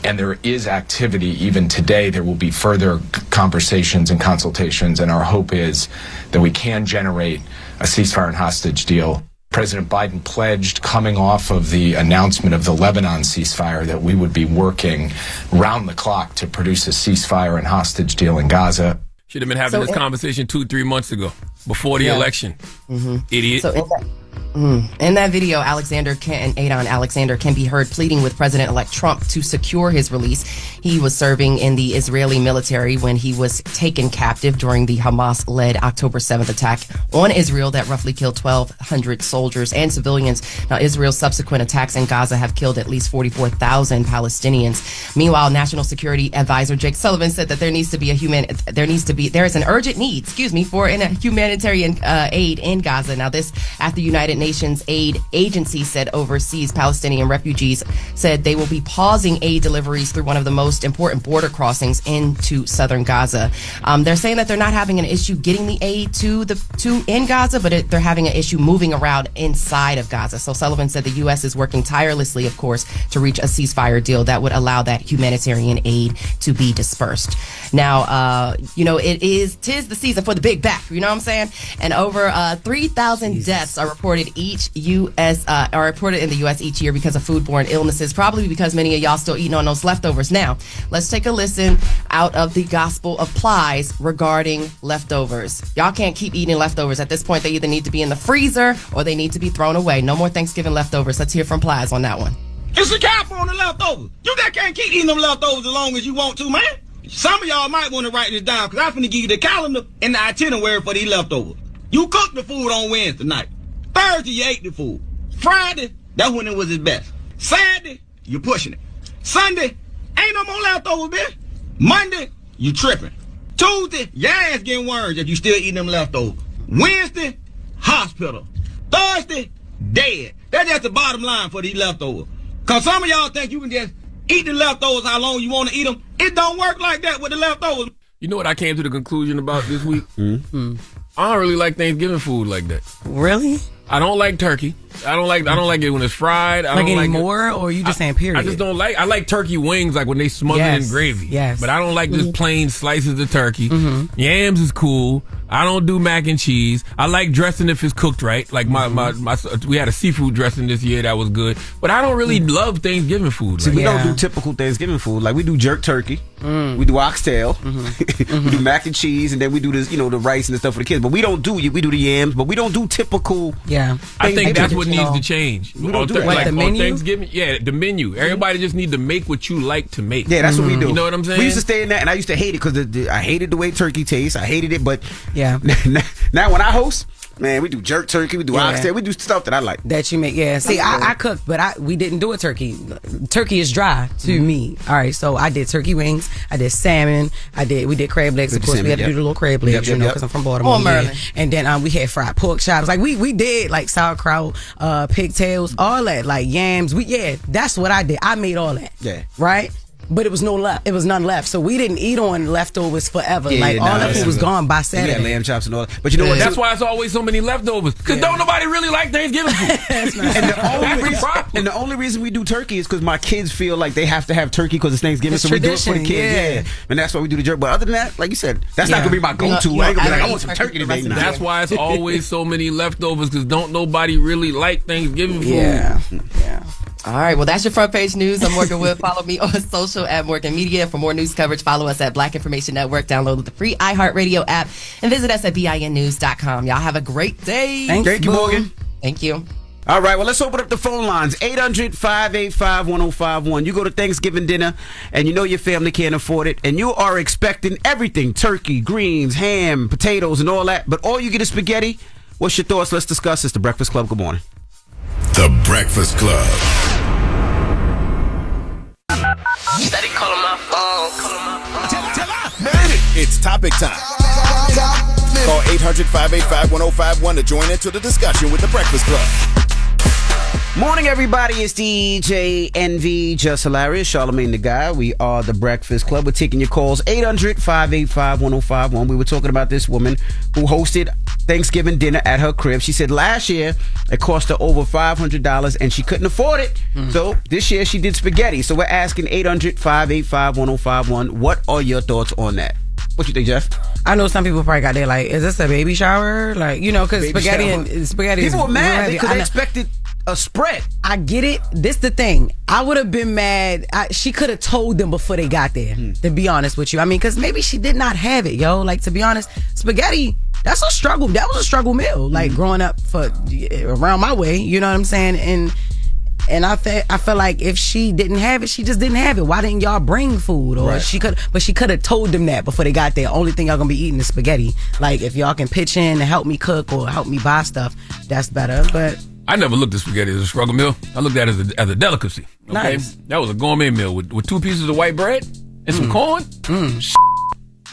and there is activity even today. There will be further conversations and consultations, and our hope is that we can generate a ceasefire and hostage deal. President Biden pledged, coming off of the announcement of the Lebanon ceasefire, that we would be working round the clock to produce a ceasefire and hostage deal in Gaza. Should have been having this conversation 2-3 months ago, before the election. Idiot. So in that video, Adan Alexander can be heard pleading with President-elect Trump to secure his release. He was serving in the Israeli military when he was taken captive during the Hamas-led October 7th attack on Israel that roughly killed 1,200 soldiers and civilians. Now, Israel's subsequent attacks in Gaza have killed at least 44,000 Palestinians. Meanwhile, National Security Advisor Jake Sullivan said that there is an urgent need, for a humanitarian aid in Gaza. Now, this after United Nations Aid Agency said overseas Palestinian refugees said they will be pausing aid deliveries through one of the most important border crossings into southern Gaza. They're saying that they're not having an issue getting the aid to in Gaza, but they're having an issue moving around inside of Gaza. So Sullivan said the U.S. is working tirelessly, of course, to reach a ceasefire deal that would allow that humanitarian aid to be dispersed. Now, tis the season for the big back. You know what I'm saying? And over 3,000 deaths are reported in the U.S. each year because of foodborne illnesses, probably because many of y'all still eating on those leftovers. Now, let's take a listen out of the Gospel of Plies regarding leftovers. Y'all can't keep eating leftovers. At this point, they either need to be in the freezer or they need to be thrown away. No more Thanksgiving leftovers. Let's hear from Plies on that one. It's a cap on the leftovers. You just can't keep eating them leftovers as long as you want to, man. Some of y'all might want to write this down, because I'm finna give you the calendar and the itinerary for these leftovers. You cooked the food on Wednesday night. Thursday, you ate the food. Friday, that's when it was its best. Saturday, you pushing it. Sunday, ain't no more leftovers, bitch. Monday, you tripping. Tuesday, your ass getting worms if you still eating them leftovers. Wednesday, hospital. Thursday, dead. That's just the bottom line for these leftovers. Because some of y'all think you can just eat the leftovers how long you want to eat them. It don't work like that with the leftovers. You know what I came to the conclusion about this week? I don't really like Thanksgiving food like that. Really? I don't like turkey. I don't like it when it's fried. I like don't like more, or you just saying period? I just don't like. I like turkey wings, like when they smother it in gravy. Yes. But I don't like just plain slices of turkey. Yams is cool. I don't do mac and cheese. I like dressing if it's cooked right. Like we had a seafood dressing this year that was good. But I don't really love Thanksgiving food. See, we don't do typical Thanksgiving food. Like we do jerk turkey, we do oxtail, we do mac and cheese, and then we do this, the rice and the stuff for the kids. But we don't do the yams. But we don't do typical. Yeah, I think that's what needs to change. We don't do it. Like the menu? On Thanksgiving. Yeah, the menu. Everybody just need to make what you like to make. Yeah, that's what we do. You know what I'm saying? We used to stay in that, and I used to hate it because I hated the way turkey tastes. I hated it, but yeah. Now when I host, man, we do jerk turkey, we do oxtail, we do stuff that I like. That you make, yeah. See, I cook, but we didn't do a turkey. Turkey is dry to me. All right, so I did turkey wings, I did salmon, we did crab legs. Of course, we had to do the little crab legs, because I'm from Baltimore. Maryland. And then we had fried pork chops. Like we did like sauerkraut, pigtails, all that, like yams. That's what I did. I made all that. Yeah. Right. but it was none left. So we didn't eat on leftovers forever. Yeah, like all the food was gone by Saturday. Yeah, lamb chops and all that. But you know what? That's why it's always so many leftovers. Because don't nobody really like Thanksgiving food. And the only reason we do turkey is because my kids feel like they have to have turkey because it's Thanksgiving, so we do it for the kids. Yeah. And that's why we do the jerk. But other than that, like you said, that's not gonna be my go-to. I ain't gonna be like, I want some turkey today. That's why it's always so many leftovers because don't nobody really like Thanksgiving food. Yeah. All right, well, that's your front page news. I'm Morgan Wood. Follow me on social at Morgan Media. For more news coverage, follow us at Black Information Network. Download the free iHeartRadio app and visit us at BINnews.com. Y'all have a great day. Thank you, Morgan. Thank you. All right, well, let's open up the phone lines. 800-585-1051. You go to Thanksgiving dinner and you know your family can't afford it and you are expecting everything, turkey, greens, ham, potatoes, and all that, but all you get is spaghetti. What's your thoughts? Let's discuss. It's The Breakfast Club. Good morning. The Breakfast Club. Steady calling my phone. Made it. It's topic time. Call 800-585-1051 to join into the discussion with The Breakfast Club. Morning, everybody. It's DJ NV, Jess Hilarious, Charlamagne the Guy. We are The Breakfast Club. We're taking your calls. 800-585-1051. We were talking about this woman who hosted Thanksgiving dinner at her crib. She said last year it cost her over $500 and she couldn't afford it. So this year she did spaghetti. So we're asking 800-585-1051. What are your thoughts on that? What you think, Jeff? I know some people probably got there like, is this a baby shower? Like, you know, because spaghetti people were mad because they I expected a spread. I get it. This the thing. I would have been mad. She could have told them before they got there, to be honest with you. I mean, because maybe she did not have it, yo. Like, to be honest, spaghetti, that's a struggle. That was a struggle meal, like, growing up around my way, you know what I'm saying? And I feel like if she didn't have it, she just didn't have it. Why didn't y'all bring food? Or she could have told them that before they got there. Only thing y'all gonna be eating is spaghetti. Like, if y'all can pitch in and help me cook or help me buy stuff, that's better. But I never looked at spaghetti as a struggle meal. I looked at it as a delicacy. Okay? Nice. That was a gourmet meal with 2 pieces of white bread and some corn.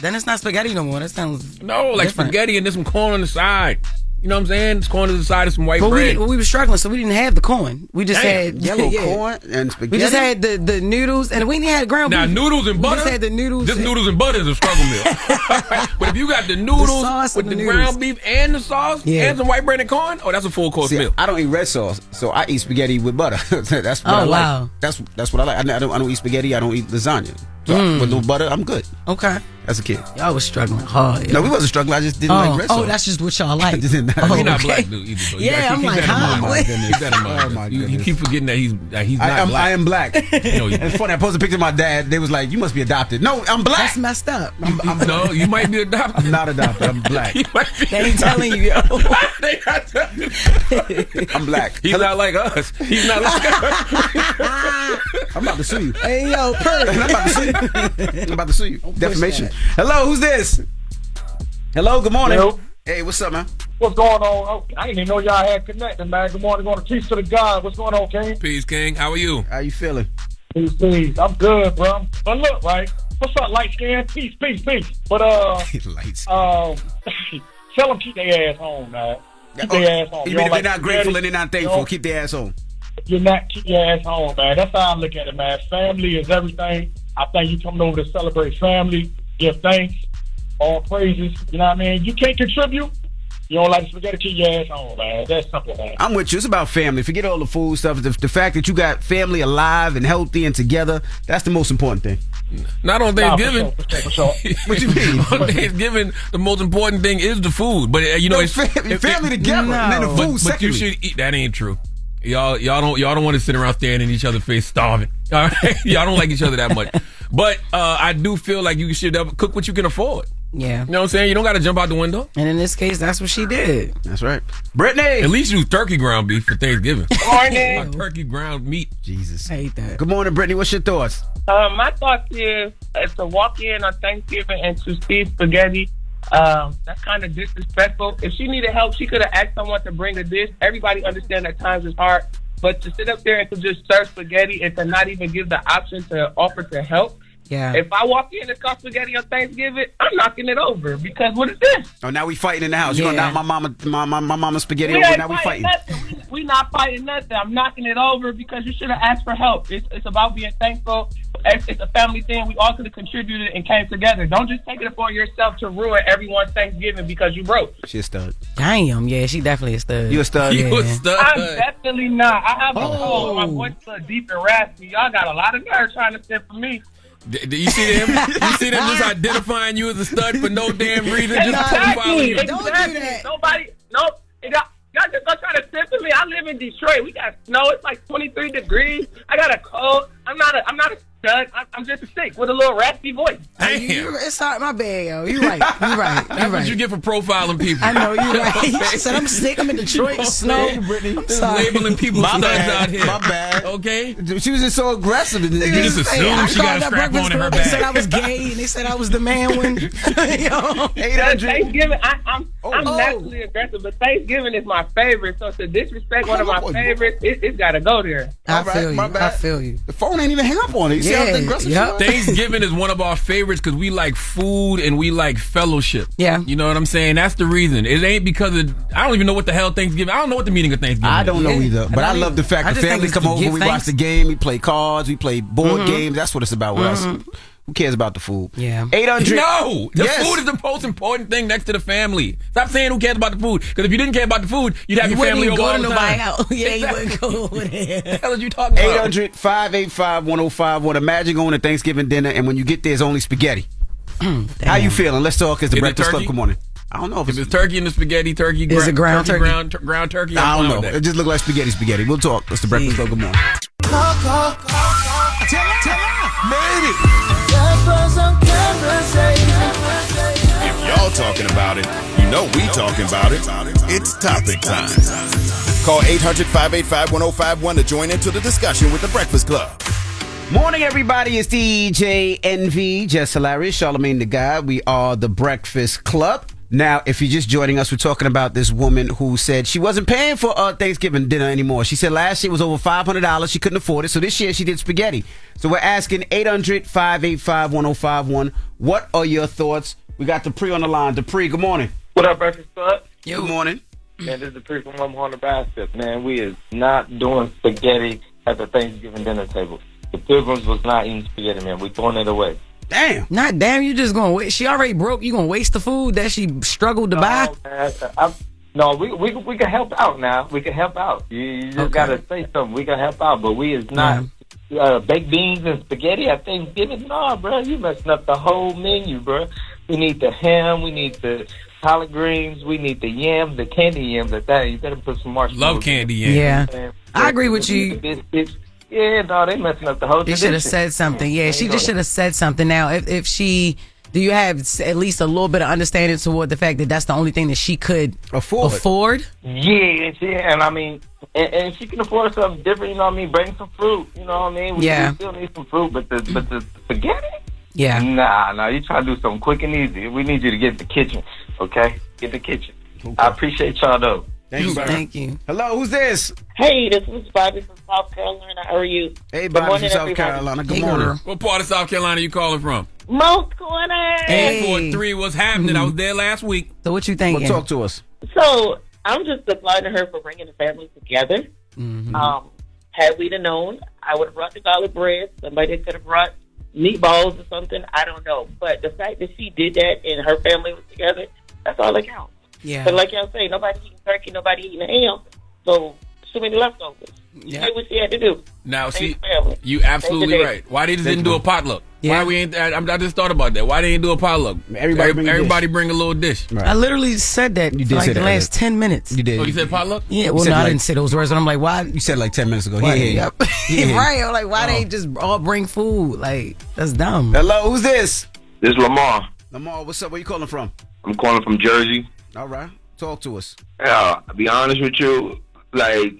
Then it's not spaghetti no more. That sounds like different. Spaghetti and then some corn on the side. You know what I'm saying? It's corn on the side of some white bread. We were struggling, so we didn't have the corn. We just had yellow corn and spaghetti. We just had the noodles, and we didn't have ground beef. Now, noodles and butter? We just had the noodles. This noodles and butter is a struggle meal. But if you got the noodles with the ground beef and the sauce and some white bread and corn, that's a full course meal. I don't eat red sauce, so I eat spaghetti with butter. That's what I like. That's what I like. I don't eat spaghetti. I don't eat lasagna. So with no butter, I'm good. Okay. As a kid. Y'all was struggling hard. No, we wasn't struggling. I just didn't like red sauce. Oh, that's just what y'all like. You're not black, dude, either. So I'm like, keep that in mind. Oh, my You keep forgetting that he's not black. I am black. It's funny. I posted a picture of my dad. They was like, you must be adopted. No, I'm black. That's messed up. No, you might be adopted. I'm not adopted. I'm black. They ain't telling you, yo. They not telling you. I'm black. He's not like us. He's not like us. I'm about to sue you. Hey, yo, Perk. I'm about to sue you. Defamation. Hello, who's this? Hello, good morning. Hello. Hey, what's up, man? What's going on? Oh, I didn't even know y'all had connected, man. Good morning, going to peace to the God. What's going on, King? Peace, King. How are you? How you feeling? Peace. I'm good, bro. But look, right? What's up, light skin? Peace. But tell them keep their ass home, man. Keep their ass home. Even if they're not grateful and they're not thankful, keep their ass home. Keep your ass home, man. That's how I look at it, man. Family is everything. I think you coming over to celebrate family, give thanks, all praises. You know what I mean? You can't contribute. You don't like spaghetti, keep your ass home, man. That's simple, man. I'm with you. It's about family. Forget all the food stuff. The fact that you got family alive and healthy and together, that's the most important thing. Not on Thanksgiving. For sure. What you mean? On Thanksgiving, the most important thing is the food. But it's family together, and then the food. But you should eat. That ain't true. Y'all don't want to sit around staring in each other's face, starving. All right, y'all don't like each other that much. But I do feel like you should cook what you can afford. Yeah. You know what I'm saying? You don't got to jump out the window. And in this case, that's what she did. That's right. Brittany! At least use turkey ground beef for Thanksgiving. Morning. Turkey ground meat. Jesus. I hate that. Good morning, Brittany. What's your thoughts? My thoughts is to walk in on Thanksgiving and to see spaghetti. That's kind of disrespectful. If she needed help, she could have asked someone to bring a dish. Everybody understands that times is hard. But to sit up there and to just serve spaghetti and to not even give the option to offer to help. Yeah. If I walk in and cook spaghetti on Thanksgiving, I'm knocking it over because what is this? Oh, now we fighting in the house. You gonna knock my mama spaghetti We over? ain't Now we fighting. We not fighting nothing. I'm knocking it over because you should have asked for help. It's about being thankful. it's a family thing. We all could have contributed and came together. Don't just take it upon yourself to ruin everyone's Thanksgiving because you broke. She a stud. Damn, yeah, she definitely a stud. You a stud? You a stud? I'm definitely not. I have a cold. My voice is deep and raspy. Y'all got a lot of nerve trying to send for me. Do you see them? You see them just identifying you as a stud for no damn reason? Just Exactly. you. Don't do that. Nobody. Nope. Y'all just gonna try to send for me. I live in Detroit. We got snow. It's like 23 degrees. I got a cold. I'm not a stud. I'm just sick with a little raspy voice. Damn. It's hard. My bad, yo. You right. That's what you get for profiling people. I know, you right. She said, I'm sick. I'm in Detroit. Snow. I'm sorry. Labeling people studs out here. My bad. Okay. She was just so aggressive. You just assumed she got a strap on in her They said bag. I was gay, and they said I was the man one. Thanksgiving, I'm naturally aggressive, but Thanksgiving is my favorite. So to disrespect one of my favorites, it's got to go there. I feel you. The phone ain't even hang up on it. You see how aggressive she was? Thanksgiving is one of our favorites because we like food and we like fellowship. Yeah. You know what I'm saying? That's the reason. It ain't because of, I don't even know what the hell Thanksgiving, I don't know what the meaning of Thanksgiving is. I don't know either, but I love the fact the family come over, we watch the game, we play cards, we play board games. That's what it's about with us. Who cares about the food? Yeah. 800. No! The food is the most important thing next to the family. Stop saying who cares about the food. Because if you didn't care about the food, you'd have your family over all the time. Yeah, you wouldn't go over there. What the hell are you talking about? 800-585-1051. Imagine going to Thanksgiving dinner and when you get there, it's only spaghetti. How you feeling? Let's talk. It's the Breakfast Club. Good morning. I don't know if it's turkey and the spaghetti, turkey. Is it ground turkey? Ground turkey. I don't know. It just looked like spaghetti. We'll talk. It's the Breakfast Club. Good morning. Made it. If y'all talking about it, you know we talking about it. It's topic time. Call 800-585-1051 to join into the discussion with the Breakfast Club. Morning, everybody. It's DJ NV, Jess Hilarious, Charlamagne the Guy. We are the Breakfast Club. Now, if you're just joining us, we're talking about this woman who said she wasn't paying for Thanksgiving dinner anymore. She said last year it was over $500. She couldn't afford it. So this year she did spaghetti. So we're asking 800-585-1051. What are your thoughts? We got Dupree on the line. Dupree, good morning. What up, Breakfast Club? Good morning. Man, this is Dupree from Lamar, Nebraska. Man, we is not doing spaghetti at the Thanksgiving dinner table. The Pilgrims was not eating spaghetti, man. We throwing it away. Damn. Not damn, you just gonna wait. She already broke. You gonna waste the food that she struggled to buy? Man, we can help out now. We can help out. You just gotta say something. We can help out, but we is not baked beans and spaghetti at Thanksgiving. No, bro, you messing up the whole menu, bro. We need the ham. We need the collard greens. We need the yams, the candy yams. You better put some marshmallows. Love candy yams. Yeah, I agree with you. Yeah, no, they messing up the whole They should have said something. Yeah, she just should have said something. Now, if she, do you have at least a little bit of understanding toward the fact that that's the only thing that she could afford? Yeah, and I mean, and she can afford something different. You know what I mean? Bring some fruit. You know what I mean? We still need some fruit, but the spaghetti. Yeah. Nah, you try to do something quick and easy. We need you to get in the kitchen, okay? Get in the kitchen. Okay. I appreciate y'all though. Thank you. Hello, who's this? Hey, this is Bobby from South Carolina. How are you? Hey, Bobby from South Carolina. Good morning. What part of South Carolina you calling from? Most Corner. 843. What's happening? I was there last week. So what you thinking? Well, talk to us. So I'm just applauding her for bringing the family together. Had we known, I would have brought the garlic bread. Somebody could have brought meatballs or something. I don't know. But the fact that she did that and her family was together, that's all that counts. Yeah. But like y'all say, nobody eating turkey, nobody eating ham. So too many leftovers. She did what she had to do. Now, see, you absolutely right. Why they just didn't do a potluck? Yeah. Why we ain't? I just thought about that. Why they didn't do a potluck? Everybody bring a little dish. Right. I literally said that for like the last 10 minutes. You did. Oh, you said potluck? Yeah, well, no, I didn't say those words, but I'm like, why? You said like 10 minutes ago. Yeah. Right. I'm like, why they just all bring food? Like, that's dumb. Hello, who's this? This is Lamar. Lamar, what's up? Where you calling from? I'm calling from Jersey. All right. Talk to us. I'll be honest with you. Like,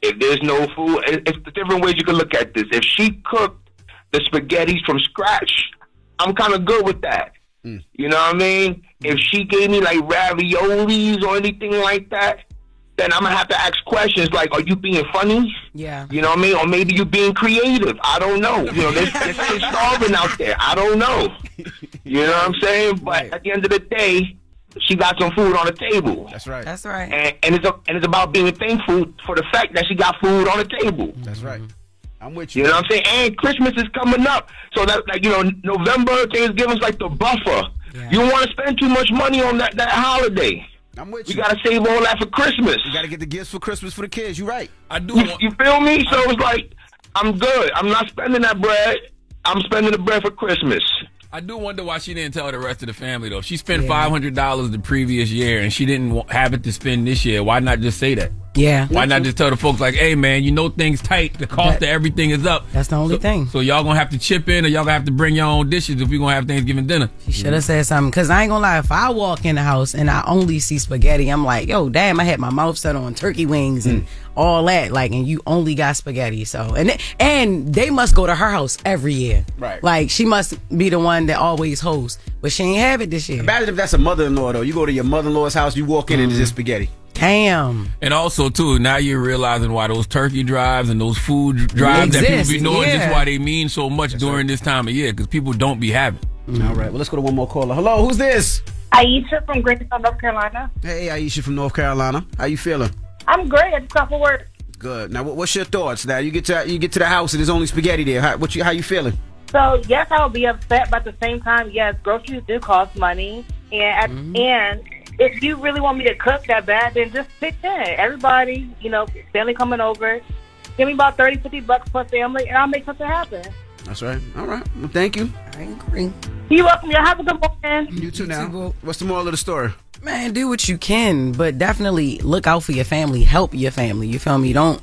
if there's no food, it's different ways you can look at this. If she cooked the spaghettis from scratch, I'm kind of good with that. You know what I mean? If she gave me like raviolis or anything like that, then I'm gonna have to ask questions like, "Are you being funny?" Yeah. You know what I mean? Or maybe you're being creative. I don't know. You know, there's starving out there. I don't know. You know what I'm saying? But at the end of the day, she got some food on the table. That's right. That's right. And it's about being thankful for the fact that she got food on the table. That's right. I'm with you. You know what I'm saying? And Christmas is coming up. So that, like, you know, November, Thanksgiving's like the buffer. Yeah. You don't want to spend too much money on that holiday. I'm with you. You got to save all that for Christmas. You got to get the gifts for Christmas for the kids. You're right. I do. You feel me? So it's like, I'm good. I'm not spending that bread. I'm spending the bread for Christmas. I do wonder why she didn't tell the rest of the family, though. If she spent $500 the previous year and she didn't have it to spend this year, why not just say that? Yeah. Why not just tell the folks, like, hey, man, you know things tight. The cost of everything is up. That's the only thing. So y'all going to have to chip in or y'all going to have to bring your own dishes if we're going to have Thanksgiving dinner. She should have said something. Because I ain't going to lie, if I walk in the house and I only see spaghetti, I'm like, yo, damn, I had my mouth set on turkey wings and all that. Like, and you only got spaghetti. So, and they must go to her house every year. Right. Like, she must be the one that always hosts. But she ain't have it this year. Imagine if that's a mother-in-law, though. You go to your mother-in-law's house, you walk in and it's just spaghetti. Damn. And also, too, now you're realizing why those turkey drives and those food drives that people be doing, just why they mean so much during this time of year, because people don't be having. All right, well, let's go to one more caller. Hello, who's this? Aisha from Grayson, North Carolina. Hey, Aisha from North Carolina. How you feeling? I'm great. I just got for work. Good. Now, what's your thoughts? Now, you get to the house and there's only spaghetti there. How you feeling? So, yes, I will be upset, but at the same time, yes, groceries do cost money. And if you really want me to cook that bad, then just pitch in. Everybody, you know, family coming over, give me about $30-$50 per family, and I'll make something happen. That's right. All right. Well, thank you. I agree. You're welcome. Y'all have a good morning. You too now. What's the moral of the story? Man, do what you can, but definitely look out for your family. Help your family. You feel me? Don't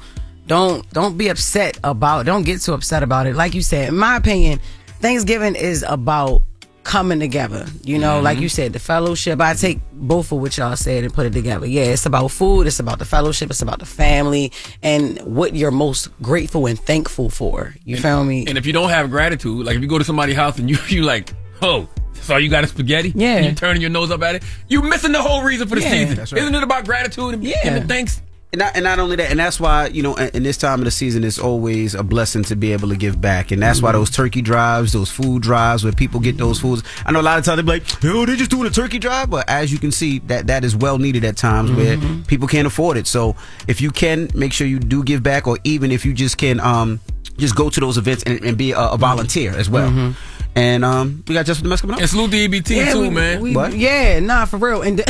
be upset about. Don't get too upset about it. Like you said, in my opinion, Thanksgiving is about coming together. You know, like you said, the fellowship. I take both of what y'all said and put it together. Yeah, it's about food. It's about the fellowship. It's about the family and what you're most grateful and thankful for. You feel me? And if you don't have gratitude, like if you go to somebody's house and you like, oh, so you got a spaghetti? Yeah. And you turning your nose up at it? You missing the whole reason for the season. That's right. Isn't it about gratitude and giving thanks? And not only that, and that's why, you know, in this time of the season, it's always a blessing to be able to give back. And that's why those turkey drives, those food drives, where people get those foods. I know a lot of times they be like, yo, they just doing a turkey drive. But as you can see, that is well needed at times where people can't afford it. So if you can, make sure you do give back, or even if you just can just go to those events and be a volunteer as well. And we got Jess With The Mess coming up. And salute the EBT too, man. What? Yeah, nah, for real. And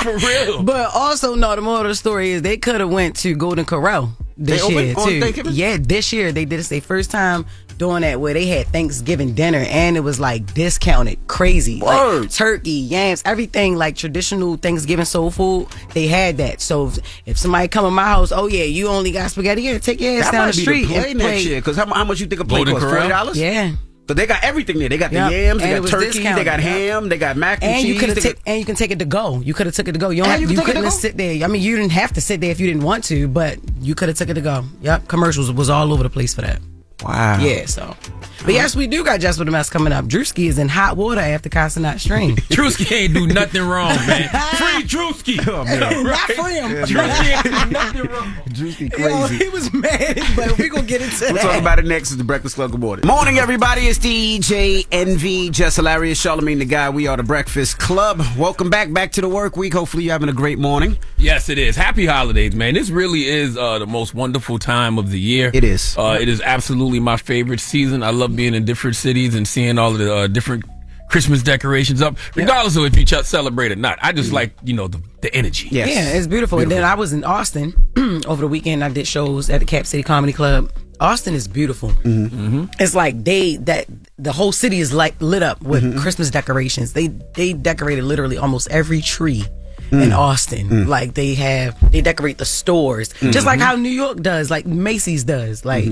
for real. But also, no, the moral of the story is they could have went to Golden Corral this year too. Yeah, this year they did. It's their first time doing that, where they had Thanksgiving dinner and it was like discounted, crazy, like turkey, yams, everything like traditional Thanksgiving soul food. They had that. So if somebody come to my house, oh yeah, you only got spaghetti here, take your ass down the street and play next year. Because how much you think a plate costs? $40? Yeah. But they got everything there. They got the yams, they got turkey, they got ham, they got mac and cheese. And you can take it to go. You could have took it to go. You couldn't sit there. I mean, you didn't have to sit there if you didn't want to, but you could have took it to go. Yep, commercials was all over the place for that. Wow. Yeah, so. But yes, we do got Jess With The Mess coming up. Drewski is in hot water after Castinot Stream. Drewski ain't do nothing wrong, man. Free Drewski. Oh, man. Not for him. Drewski ain't do nothing wrong. Drewski crazy. Yo, he was mad, but we're going to get into that. We'll talk about it next. It's the Breakfast Club. Good morning. Morning, everybody. It's DJ NV, Jess Hilarious, Charlamagne the Guy. We are the Breakfast Club. Welcome back to the work week. Hopefully you're having a great morning. Yes, it is. Happy holidays, man. This really is the most wonderful time of the year. It is. It is absolutely my favorite season. I love being in different cities and seeing all of the different Christmas decorations up, regardless of if you celebrate or not. I just like, you know, the energy. Yes. Yeah, it's beautiful. And then I was in Austin over the weekend. I did shows at the Cap City Comedy Club. Austin is beautiful. It's like the whole city is like lit up with Christmas decorations. They decorated literally almost every tree in Austin. Like they decorate the stores just like how New York does, like Macy's does. Like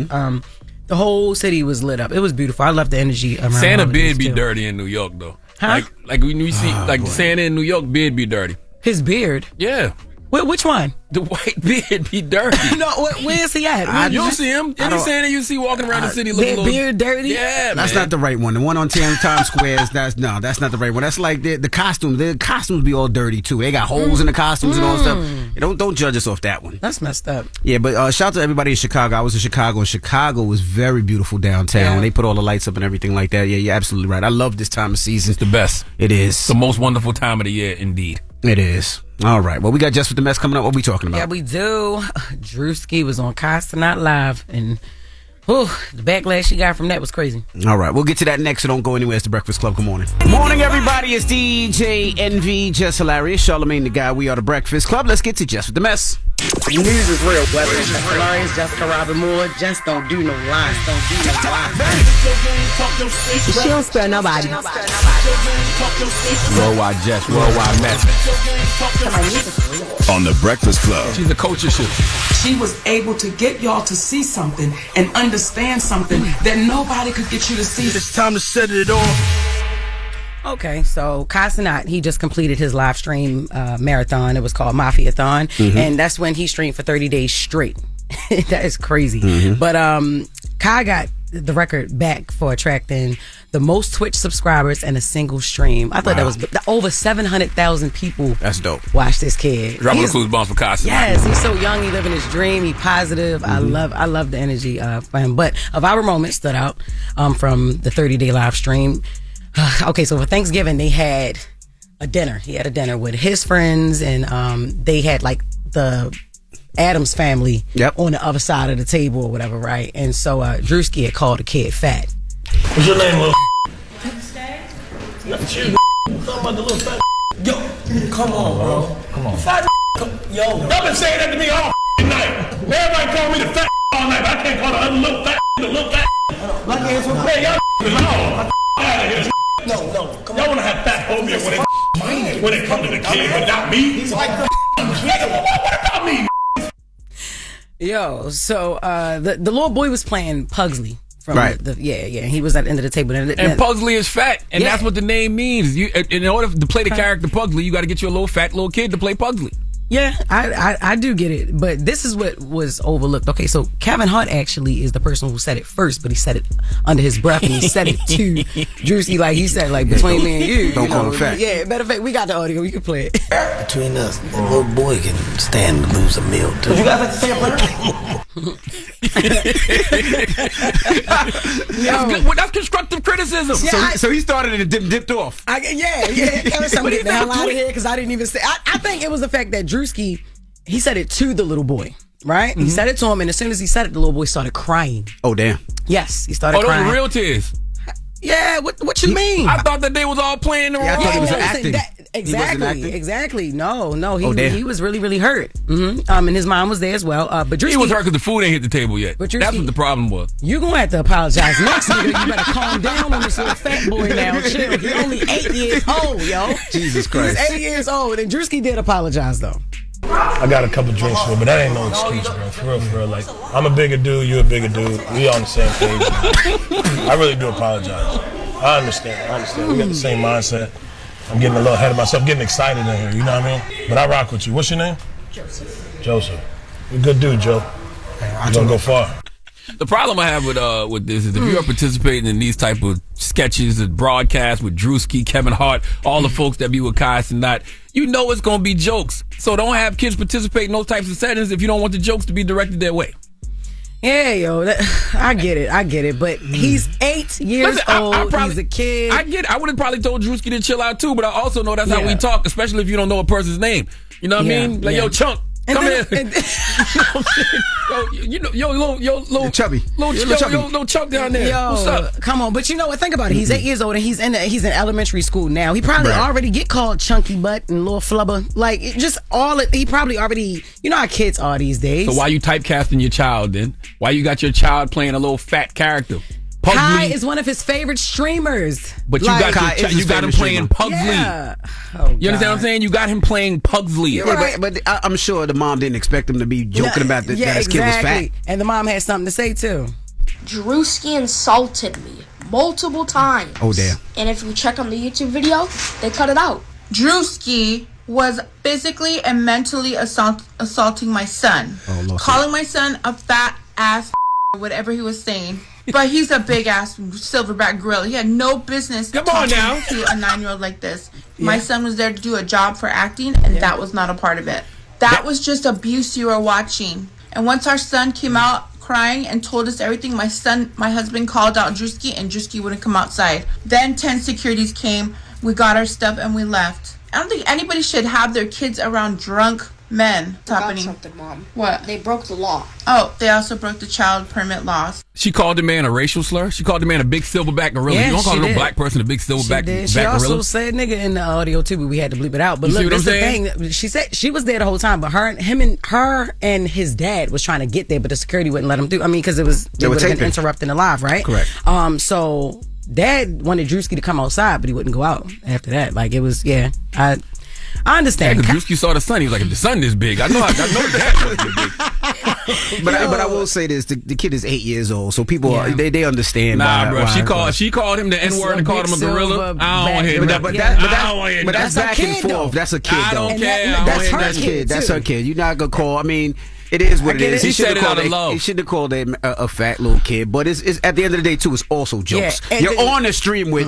the whole city was lit up. It was beautiful. I love the energy around. Santa beard be dirty in New York though. Huh? Like when you see Santa in New York, beard be dirty. His beard? Yeah. Which one? The white beard be dirty. No, where is he at? You'll see him. Any Santa you see walking around the city looking a little beard dirty? Yeah, that's not the right one. The one on Times Square that's not the right one. That's like the costumes. The costumes be all dirty too. They got holes in the costumes and all that stuff. Don't judge us off that one. That's messed up. Yeah, but shout out to everybody in Chicago. I was in Chicago, and Chicago was very beautiful downtown. They put all the lights up and everything like that. Yeah, you're absolutely right. I love this time of season. It's the best. It is. It's the most wonderful time of the year, indeed. It is. All right. Well, we got Jess With The Mess coming up. What are we talking about? Yeah, we do. Drewski was on Castinot Live, and Whew, the backlash she got from that was crazy. All right, we'll get to that next, so don't go anywhere. It's the Breakfast Club. Good morning. Morning, everybody. It's DJ NV, Jess Hilarious, Charlamagne the Guy. We are the Breakfast Club. Let's get to Jess With The Mess. News is real. Whether it's Jess Hilarious, Jessica Robin Moore, just don't do no lies. Don't do no lies. She don't spare nobody. Worldwide Jess, worldwide Mess. On the Breakfast Club. She's a culture shifter. She was able to get y'all to see something and understand something that nobody could get you to see. It's time to set it off. Okay, so Kai Cenat, he just completed his live stream marathon. It was called Mafia-thon, and that's when he streamed for 30 days straight. That is crazy. But Kai got the record back for attracting the most Twitch subscribers in a single stream. I thought that was over 700,000 people. That's dope. Watch this kid. Dropping a clues bomb for Kai Cenat. Yes, he's so young. He living his dream. He positive. I love the energy for him. But of our moments stood out from the 30-day live stream. Okay, so for Thanksgiving they had a dinner. He had a dinner with his friends, and they had like the Adams family on the other side of the table or whatever, right? And so Drewski had called the kid fat. What's your name, little? Not you. Talking about the little fat. Yo, come on, bro. Come on. Fat. Yo, y'all been saying that to me all night. Everybody call me the fat all night. I can't call the other little fat the little fat. Man, y'all is all out of here. No, come on. Y'all wanna have fat phobia when it comes to the kid, but not me. He's like the what about me? Yo, so the little boy was playing Pugsley. From he was at the end of the table. And Pugsley is fat, and that's what the name means. In order to play the character Pugsley, you got to get you a little fat little kid to play Pugsley. Yeah, I do get it, but this is what was overlooked. Okay, so Kevin Hart actually is the person who said it first, but he said it under his breath, and he said it to Drewski, like he said, like between me and you. Don't call him fat. Yeah, matter of fact, we got the audio. We can play it. Between us, the little boy can stand to lose a meal too. But you guys like to say That's constructive criticism. So he started and dipped off. Kevin said, "Get the hell out of here," because I didn't even say. I think it was the fact that Drewski, he said it to the little boy, right? He said it to him, and as soon as he said it, the little boy started crying. Oh, damn. Yes, he started crying. Oh, those were real tears. Yeah, what you mean? I thought that they was all playing the role. I thought he was acting. Exactly. No. He was really, really hurt. And his mom was there as well. But Drewski, he was hurt because the food ain't hit the table yet. But that's what the problem was. You gonna have to apologize next, nigga. You better calm down on this little fat boy now. Chill. He's only 8 years old, yo. Jesus Christ. He's 8 years old, and Drewski did apologize though. I got a couple drinks for it, but that ain't no excuse, bro. For real. Like, I'm a bigger dude, you a bigger dude. We on the same page. I really do apologize. I understand. We got the same mindset. I'm getting a little ahead of myself, getting excited in here, you know what I mean? But I rock with you. What's your name? Joseph. You're a good dude, Joe. You're gonna go far. The problem I have with this is if you are participating in these type of sketches and broadcasts with Drewski, Kevin Hart, all the folks that be with Kai Cenat, you know it's gonna be jokes. So don't have kids participate in those types of settings if you don't want the jokes to be directed their way. Yeah, yo, I get it, but he's 8 years old. He's a kid. I get it. I would have probably told Drewski to chill out too, but I also know that's how we talk, especially if you don't know a person's name. You know what I mean? Like, yo, Chunk, come here. Little chubby. Little Chunk down there. Yo, what's up? Come on, but you know what? Think about it. He's 8 years old and he's in elementary school now. He probably already get called chunky butt and little flubber. Like he probably already. You know how kids are these days. So why you typecasting your child then? Why you got your child playing a little fat character? Pugsley. Kai is one of his favorite streamers. But you got him playing Pugsley. Yeah. You understand what I'm saying? You got him playing Pugsley. Yeah, but I'm sure the mom didn't expect him to be joking about that his kid was fat. And the mom had something to say too. Drewski insulted me multiple times. Oh, damn. And if you check on the YouTube video, they cut it out. Drewski was physically and mentally assaulting my son. Calling my son a fat ass or whatever he was saying. But he's a big ass silverback gorilla. He had no business talking to a 9-year-old like this. My son was there to do a job for acting, and that was not a part of it. That was just abuse you were watching. And once our son came out crying and told us everything, my husband called out Drewski, and Drewski wouldn't come outside. Then 10 securities came. We got our stuff and we left. I don't think anybody should have their kids around drunk men. Happening. Something, Mom. What? They broke the law. Oh, they also broke the child permit laws. She called the man a racial slur. She called the man a big silverback gorilla. Yeah, you don't call she no did. black person a big silverback She gorilla. also said nigga in the audio too, but we had to bleep it out. But You see look, what I'm this the saying? thing. She said she was there the whole time, but her and his dad was trying to get there, but the security wouldn't let him do. I mean, because they would have been interrupting the live, right? Correct. So Dad wanted Drewski to come outside, but he wouldn't go out after that. Like it was, I understand. Yeah, Drewski saw the sun. He was like, if the sun this big, I know that must be big. But I will say this: the kid is 8 years old, so people they understand. Nah, bro. why She called him the N-word and called him a gorilla. I don't want to hear that. But that's back and forth. That's a kid. I don't care. That's her kid. That's her kid. You're not gonna call. I mean. It is what it is. He said it out of love. He should have called it a fat little kid, but it's at the end of the day too. It's also jokes. Yeah, You're on the stream with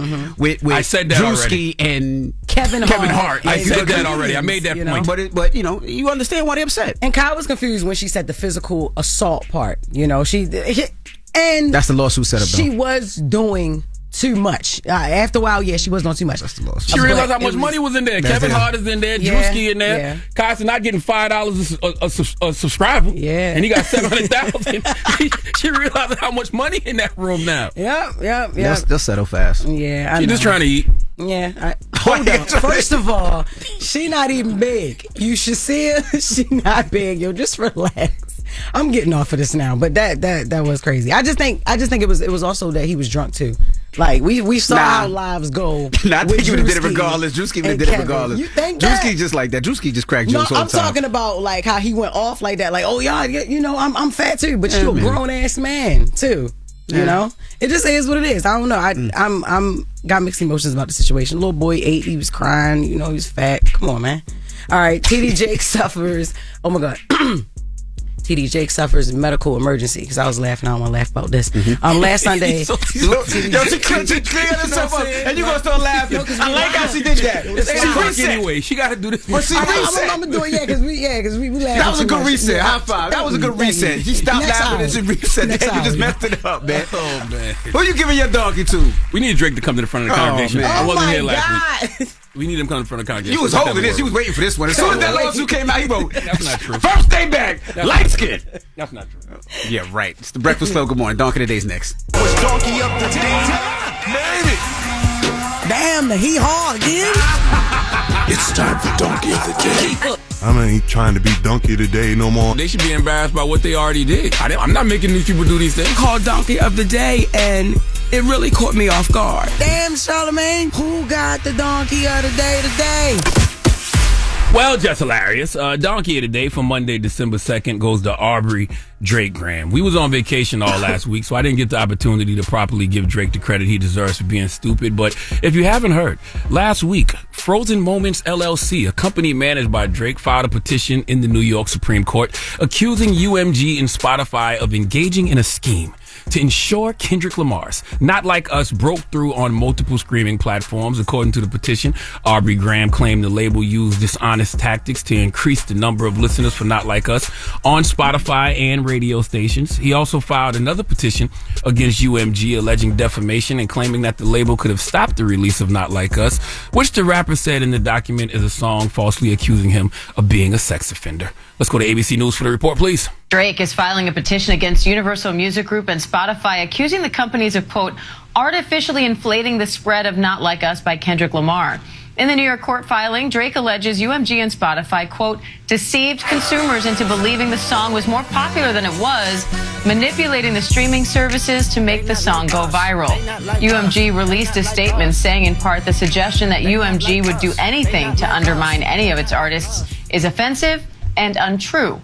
I said that Drewski and Kevin Hart. I said that already. I made that point. But you understand why they're upset. And Kyle was confused when she said the physical assault part. And that's the lawsuit set up. She was doing too much. After a while, she was doing too much. That's the lawsuit. She realized how much money was in there. Kevin Hart is in there. Drewski in there. Yeah. Kyle not getting $5 a subscriber. Yeah. And he got 700,000. She realized how much money in that room now. Yep. They'll settle fast. Yeah, She's just trying to eat. Yeah. Hold up. First of all, she not even big. You should see her. She not big. Yo, just relax. I'm getting off of this now, but that was crazy. I just think it was also that he was drunk too. Like we saw how lives go. I think he would have did it regardless. Drewski would have did it regardless. You think Drewski just like that? Drewski just cracked jokes all the time. I'm talking about like how he went off like that. Like, oh yeah, I'm fat too, but you a grown ass man too. You know, it just is what it is. I don't know. I'm got mixed emotions about the situation. Little boy 8, he was crying. He was fat. Come on, man. All right, TD Jake suffers. Oh my God. TD Jake suffers medical emergency because I was laughing. I don't want to laugh about this. Last Sunday, she cleared herself up, and you gonna start laughing. I like how she did that. It's 8 o'clock anyway. She got to do this. I'm gonna do it, because we laughed. That was a good reset. High five. That was a good reset. She stopped laughing and she reset. You just messed it up, man. Oh man. Who you giving your donkey to? We need Drake to come to the front of the congregation. Man. I wasn't here last week. We need him coming in front of the congregation. You was holding this. You was waiting for this one. As soon as that lawsuit came out, he wrote, that's not true. First day back, light skin. That's not true. Yeah, right. It's the Breakfast Club. Good morning. Donkey of the Day's next. What's Donkey of the Day? Baby. Damn, he hard, dude. It's time for Donkey of the Day. I ain't trying to be Donkey of the Day no more. They should be embarrassed by what they already did. I'm not making these people do these things. Called Donkey of the Day, and it really caught me off guard. Damn, Charlamagne, who got the Donkey of the Day today? Well, Jess Hilarious, Donkey of the Day for Monday, December 2nd goes to Aubrey Drake Graham. We was on vacation all last week, so I didn't get the opportunity to properly give Drake the credit he deserves for being stupid. But if you haven't heard, last week, Frozen Moments LLC, a company managed by Drake, filed a petition in the New York Supreme Court accusing UMG and Spotify of engaging in a scheme to ensure Kendrick Lamar's Not Like Us broke through on multiple streaming platforms. According to the petition, Aubrey Graham claimed the label used dishonest tactics to increase the number of listeners for Not Like Us on Spotify and radio stations. He also filed another petition against UMG alleging defamation and claiming that the label could have stopped the release of Not Like Us, which the rapper said in the document is a song falsely accusing him of being a sex offender. Let's go to ABC News for the report, please. Drake is filing a petition against Universal Music Group and Spotify, accusing the companies of, quote, artificially inflating the spread of Not Like Us by Kendrick Lamar. In the New York court filing, Drake alleges UMG and Spotify, quote, deceived consumers into believing the song was more popular than it was, manipulating the streaming services to make the song go viral. UMG released a statement saying in part the suggestion that UMG would do anything to undermine any of its artists is offensive and untrue.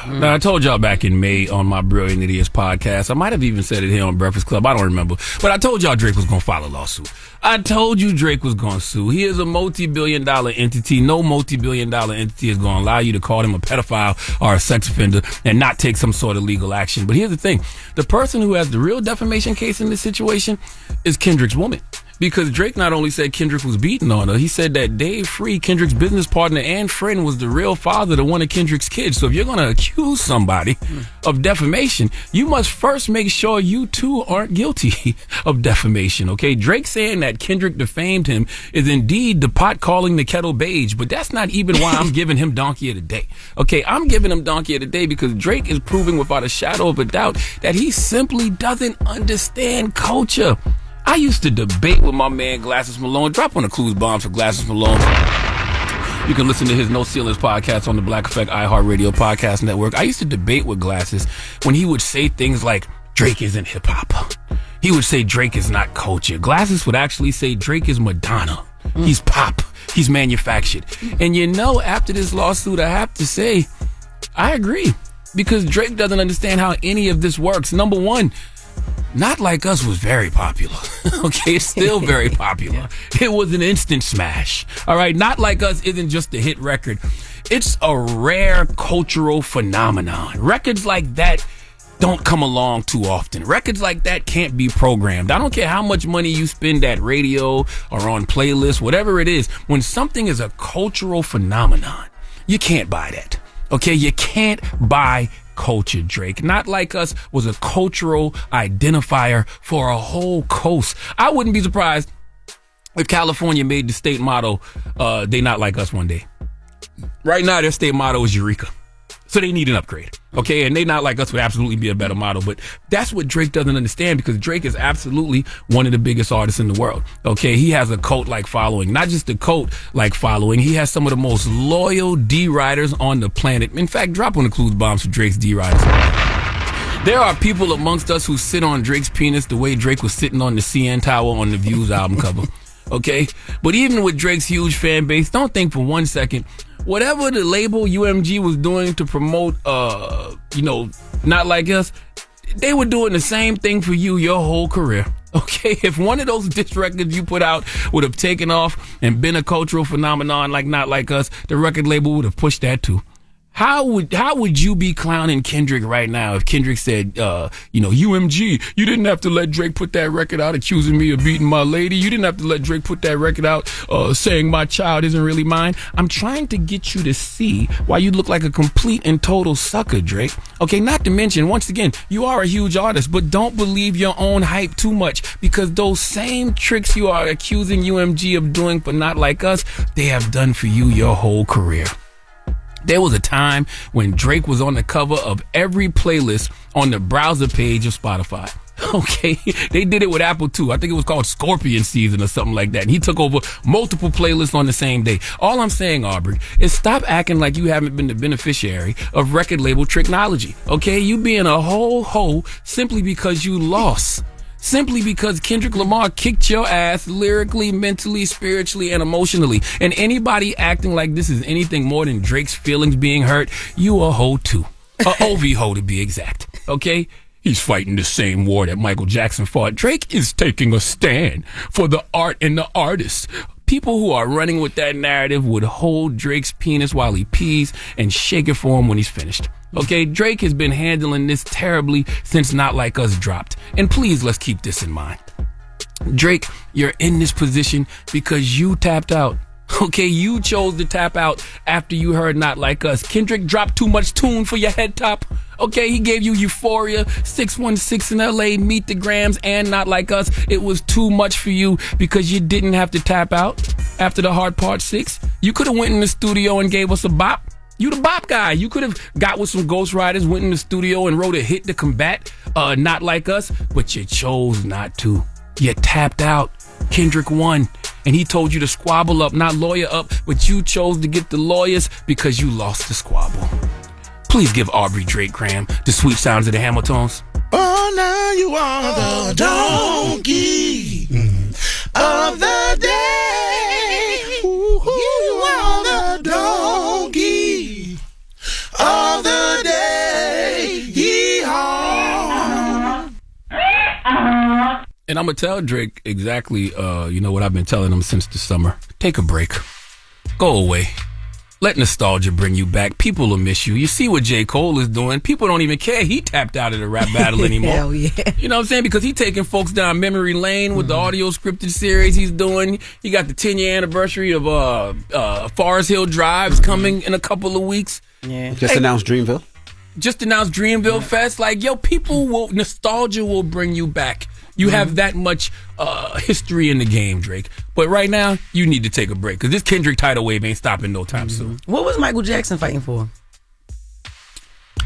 Now, I told y'all back in May on my Brilliant Idiots podcast, I might have even said it here on Breakfast Club, I don't remember, but I told y'all Drake was going to file a lawsuit. I told you Drake was going to sue. He is a multi-billion-dollar entity. No multi-billion-dollar entity is going to allow you to call him a pedophile or a sex offender and not take some sort of legal action. But here's the thing. The person who has the real defamation case in this situation is Kendrick's woman. Because Drake not only said Kendrick was beating on her, he said that Dave Free, Kendrick's business partner and friend, was the real father to one of Kendrick's kids. So if you're going to accuse somebody of defamation, you must first make sure you too aren't guilty of defamation, okay? Drake saying that Kendrick defamed him is indeed the pot calling the kettle beige, but that's not even why I'm giving him Donkey of the Day. Okay, I'm giving him Donkey of the Day because Drake is proving without a shadow of a doubt that he simply doesn't understand culture. I used to debate with my man Glasses Malone. Drop on the clues bombs for Glasses Malone. You can listen to his No Ceilings podcast on the Black Effect iHeartRadio podcast network. I used to debate with Glasses when he would say things like, Drake isn't hip hop. He would say Drake is not culture. Glasses would actually say Drake is Madonna. He's pop. He's manufactured. And you know, after this lawsuit, I have to say, I agree. Because Drake doesn't understand how any of this works. Number one, Not Like Us was very popular. Okay, it's still very popular. It was an instant smash. All right, Not Like Us isn't just a hit record. It's a rare cultural phenomenon. Records like that don't come along too often. Records like that can't be programmed. I don't care how much money you spend at radio or on playlists, whatever it is. When something is a cultural phenomenon, you can't buy that. Okay, you can't buy culture, Drake. Not Like Us was a cultural identifier for a whole coast. I wouldn't be surprised if California made the state motto, they Not Like Us one day. Right now, their state motto is Eureka. So they need an upgrade. Okay, and They Not Like Us would absolutely be a better motto, but that's what Drake doesn't understand, because Drake is absolutely one of the biggest artists in the world. Okay, he has a cult-like following. Not just a cult-like following, he has some of the most loyal D-riders on the planet. In fact, drop on the clues bombs for Drake's D-riders. There are people amongst us who sit on Drake's penis the way Drake was sitting on the CN Tower on the Views album cover. Okay, but even with Drake's huge fan base, don't think for 1 second whatever the label UMG was doing to promote, Not Like Us, they were doing the same thing for you your whole career. Okay, if one of those diss records you put out would have taken off and been a cultural phenomenon like Not Like Us, the record label would have pushed that too. How would you be clowning Kendrick right now if Kendrick said, UMG, you didn't have to let Drake put that record out accusing me of beating my lady. You didn't have to let Drake put that record out saying my child isn't really mine. I'm trying to get you to see why you look like a complete and total sucker, Drake. Okay, not to mention, once again, you are a huge artist, but don't believe your own hype too much, because those same tricks you are accusing UMG of doing for Not Like Us, they have done for you your whole career. There was a time when Drake was on the cover of every playlist on the browser page of Spotify. Okay, they did it with Apple too. I think it was called Scorpion Season or something like that. And he took over multiple playlists on the same day. All I'm saying, Aubrey, is stop acting like you haven't been the beneficiary of record label technology. Okay, you being a whole hoe simply because you lost. Simply because Kendrick Lamar kicked your ass lyrically, mentally, spiritually, and emotionally. And anybody acting like this is anything more than Drake's feelings being hurt, you a hoe too. A OV hoe to be exact. Okay? He's fighting the same war that Michael Jackson fought. Drake is taking a stand for the art and the artists. People who are running with that narrative would hold Drake's penis while he pees and shake it for him when he's finished. Okay, Drake has been handling this terribly since Not Like Us dropped. And please, let's keep this in mind. Drake, you're in this position because you tapped out. Okay, you chose to tap out after you heard Not Like Us. Kendrick dropped too much tune for your head top. Okay, he gave you Euphoria, 616 in LA, Meet the Grams, and Not Like Us. It was too much for you because you didn't have to tap out after the Hard Part 6. You could have went in the studio and gave us a bop. You the bop guy. You could have got with some ghostwriters, went in the studio and wrote a hit to combat Not Like Us, but you chose not to. You tapped out. Kendrick won, and he told you to squabble up, not lawyer up, but you chose to get the lawyers because you lost the squabble. Please give Aubrey Drake Graham the sweet sounds of the Hamiltons. Oh, now you are the donkey of the day. You are the donkey of the day. Yee-haw. And I'm going to tell Drake exactly, what I've been telling him since the summer. Take a break. Go away. Let nostalgia bring you back. People will miss you. You see what J. Cole is doing. People don't even care. He tapped out of the rap battle anymore. Hell yeah. You know what I'm saying? Because he's taking folks down memory lane with the audio scripted series he's doing. He got the 10-year anniversary of Forest Hill Drives coming in a couple of weeks. Yeah. Just announced Dreamville. Just announced Dreamville Fest. Like, yo, nostalgia will bring you back. You have that much history in the game, Drake. But right now, you need to take a break because this Kendrick tidal wave ain't stopping no time soon. What was Michael Jackson fighting for?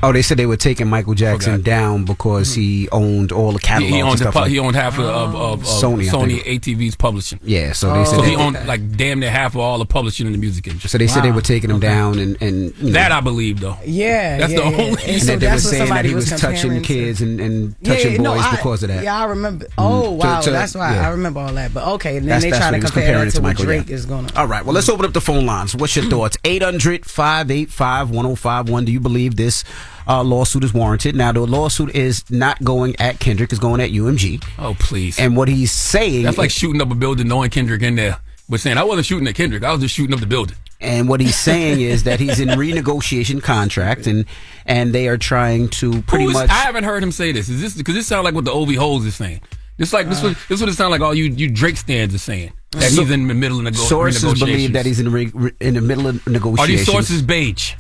Oh, they said they were taking Michael Jackson down because he owned all the catalogs. He owned half of Sony ATV's publishing. Yeah, so they said so he owned like damn near half of all the publishing in the music industry. So they said they were taking him down, and you know, that I believe though. Yeah, that's the only. And so they were saying that he was touching kids and touching boys because of that. Yeah, I remember. Oh wow, that's why I remember all that. But okay, and then they try to compare that to what Drake is gonna. All right, well let's open up the phone lines. What's your thoughts? 800-585-1051. Do you believe this lawsuit is warranted? Now, the lawsuit is not going at Kendrick, it's going at UMG. Oh, please. And what he's saying... That's like shooting up a building knowing Kendrick in there, but saying, I wasn't shooting at Kendrick, I was just shooting up the building. And what he's saying is that he's in renegotiation contract, and they are trying to pretty much... I haven't heard him say this. Is this because this sounds like what the OV Hoes is saying. This what it sounds like all you Drake stands are saying. That he's in the middle of negotiations. Sources believe that he's in the middle of negotiations. Are these sources beige?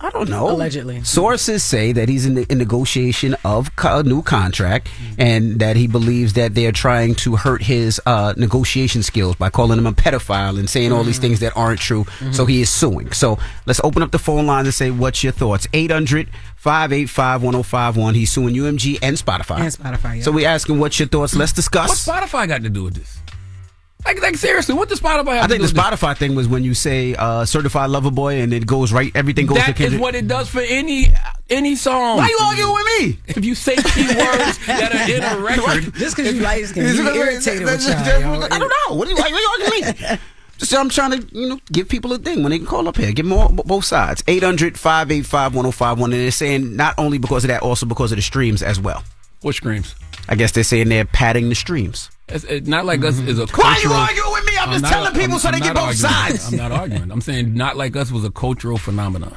I don't know. Allegedly. Sources say that he's in negotiation of a new contract and that he believes that they're trying to hurt his negotiation skills by calling him a pedophile and saying all these things that aren't true. So he is suing. So let's open up the phone lines and say, what's your thoughts? 800-585-1051. He's suing UMG and Spotify. Yeah. So we asking, what's your thoughts? Let's discuss. What Spotify got to do with this? Like seriously, what does Spotify have to do with this? I think the Spotify thing was when you say certified lover boy and it goes right, everything goes to Kendrick. That is what it does for any song. Why you arguing with me? If you say keywords that are in a record. Just because you light skin, you irritated with y'all. I don't know. What are you arguing with me? Just I'm trying to, give people a thing when they can call up here. Give them both sides. 800-585-1051. And they're saying not only because of that, also because of the streams as well. What streams? I guess they're saying they're padding the streams. It's not like us is a cultural... Why are you arguing with me? I'm just telling people so they get both sides. I'm not arguing. I'm saying not like us was a cultural phenomenon.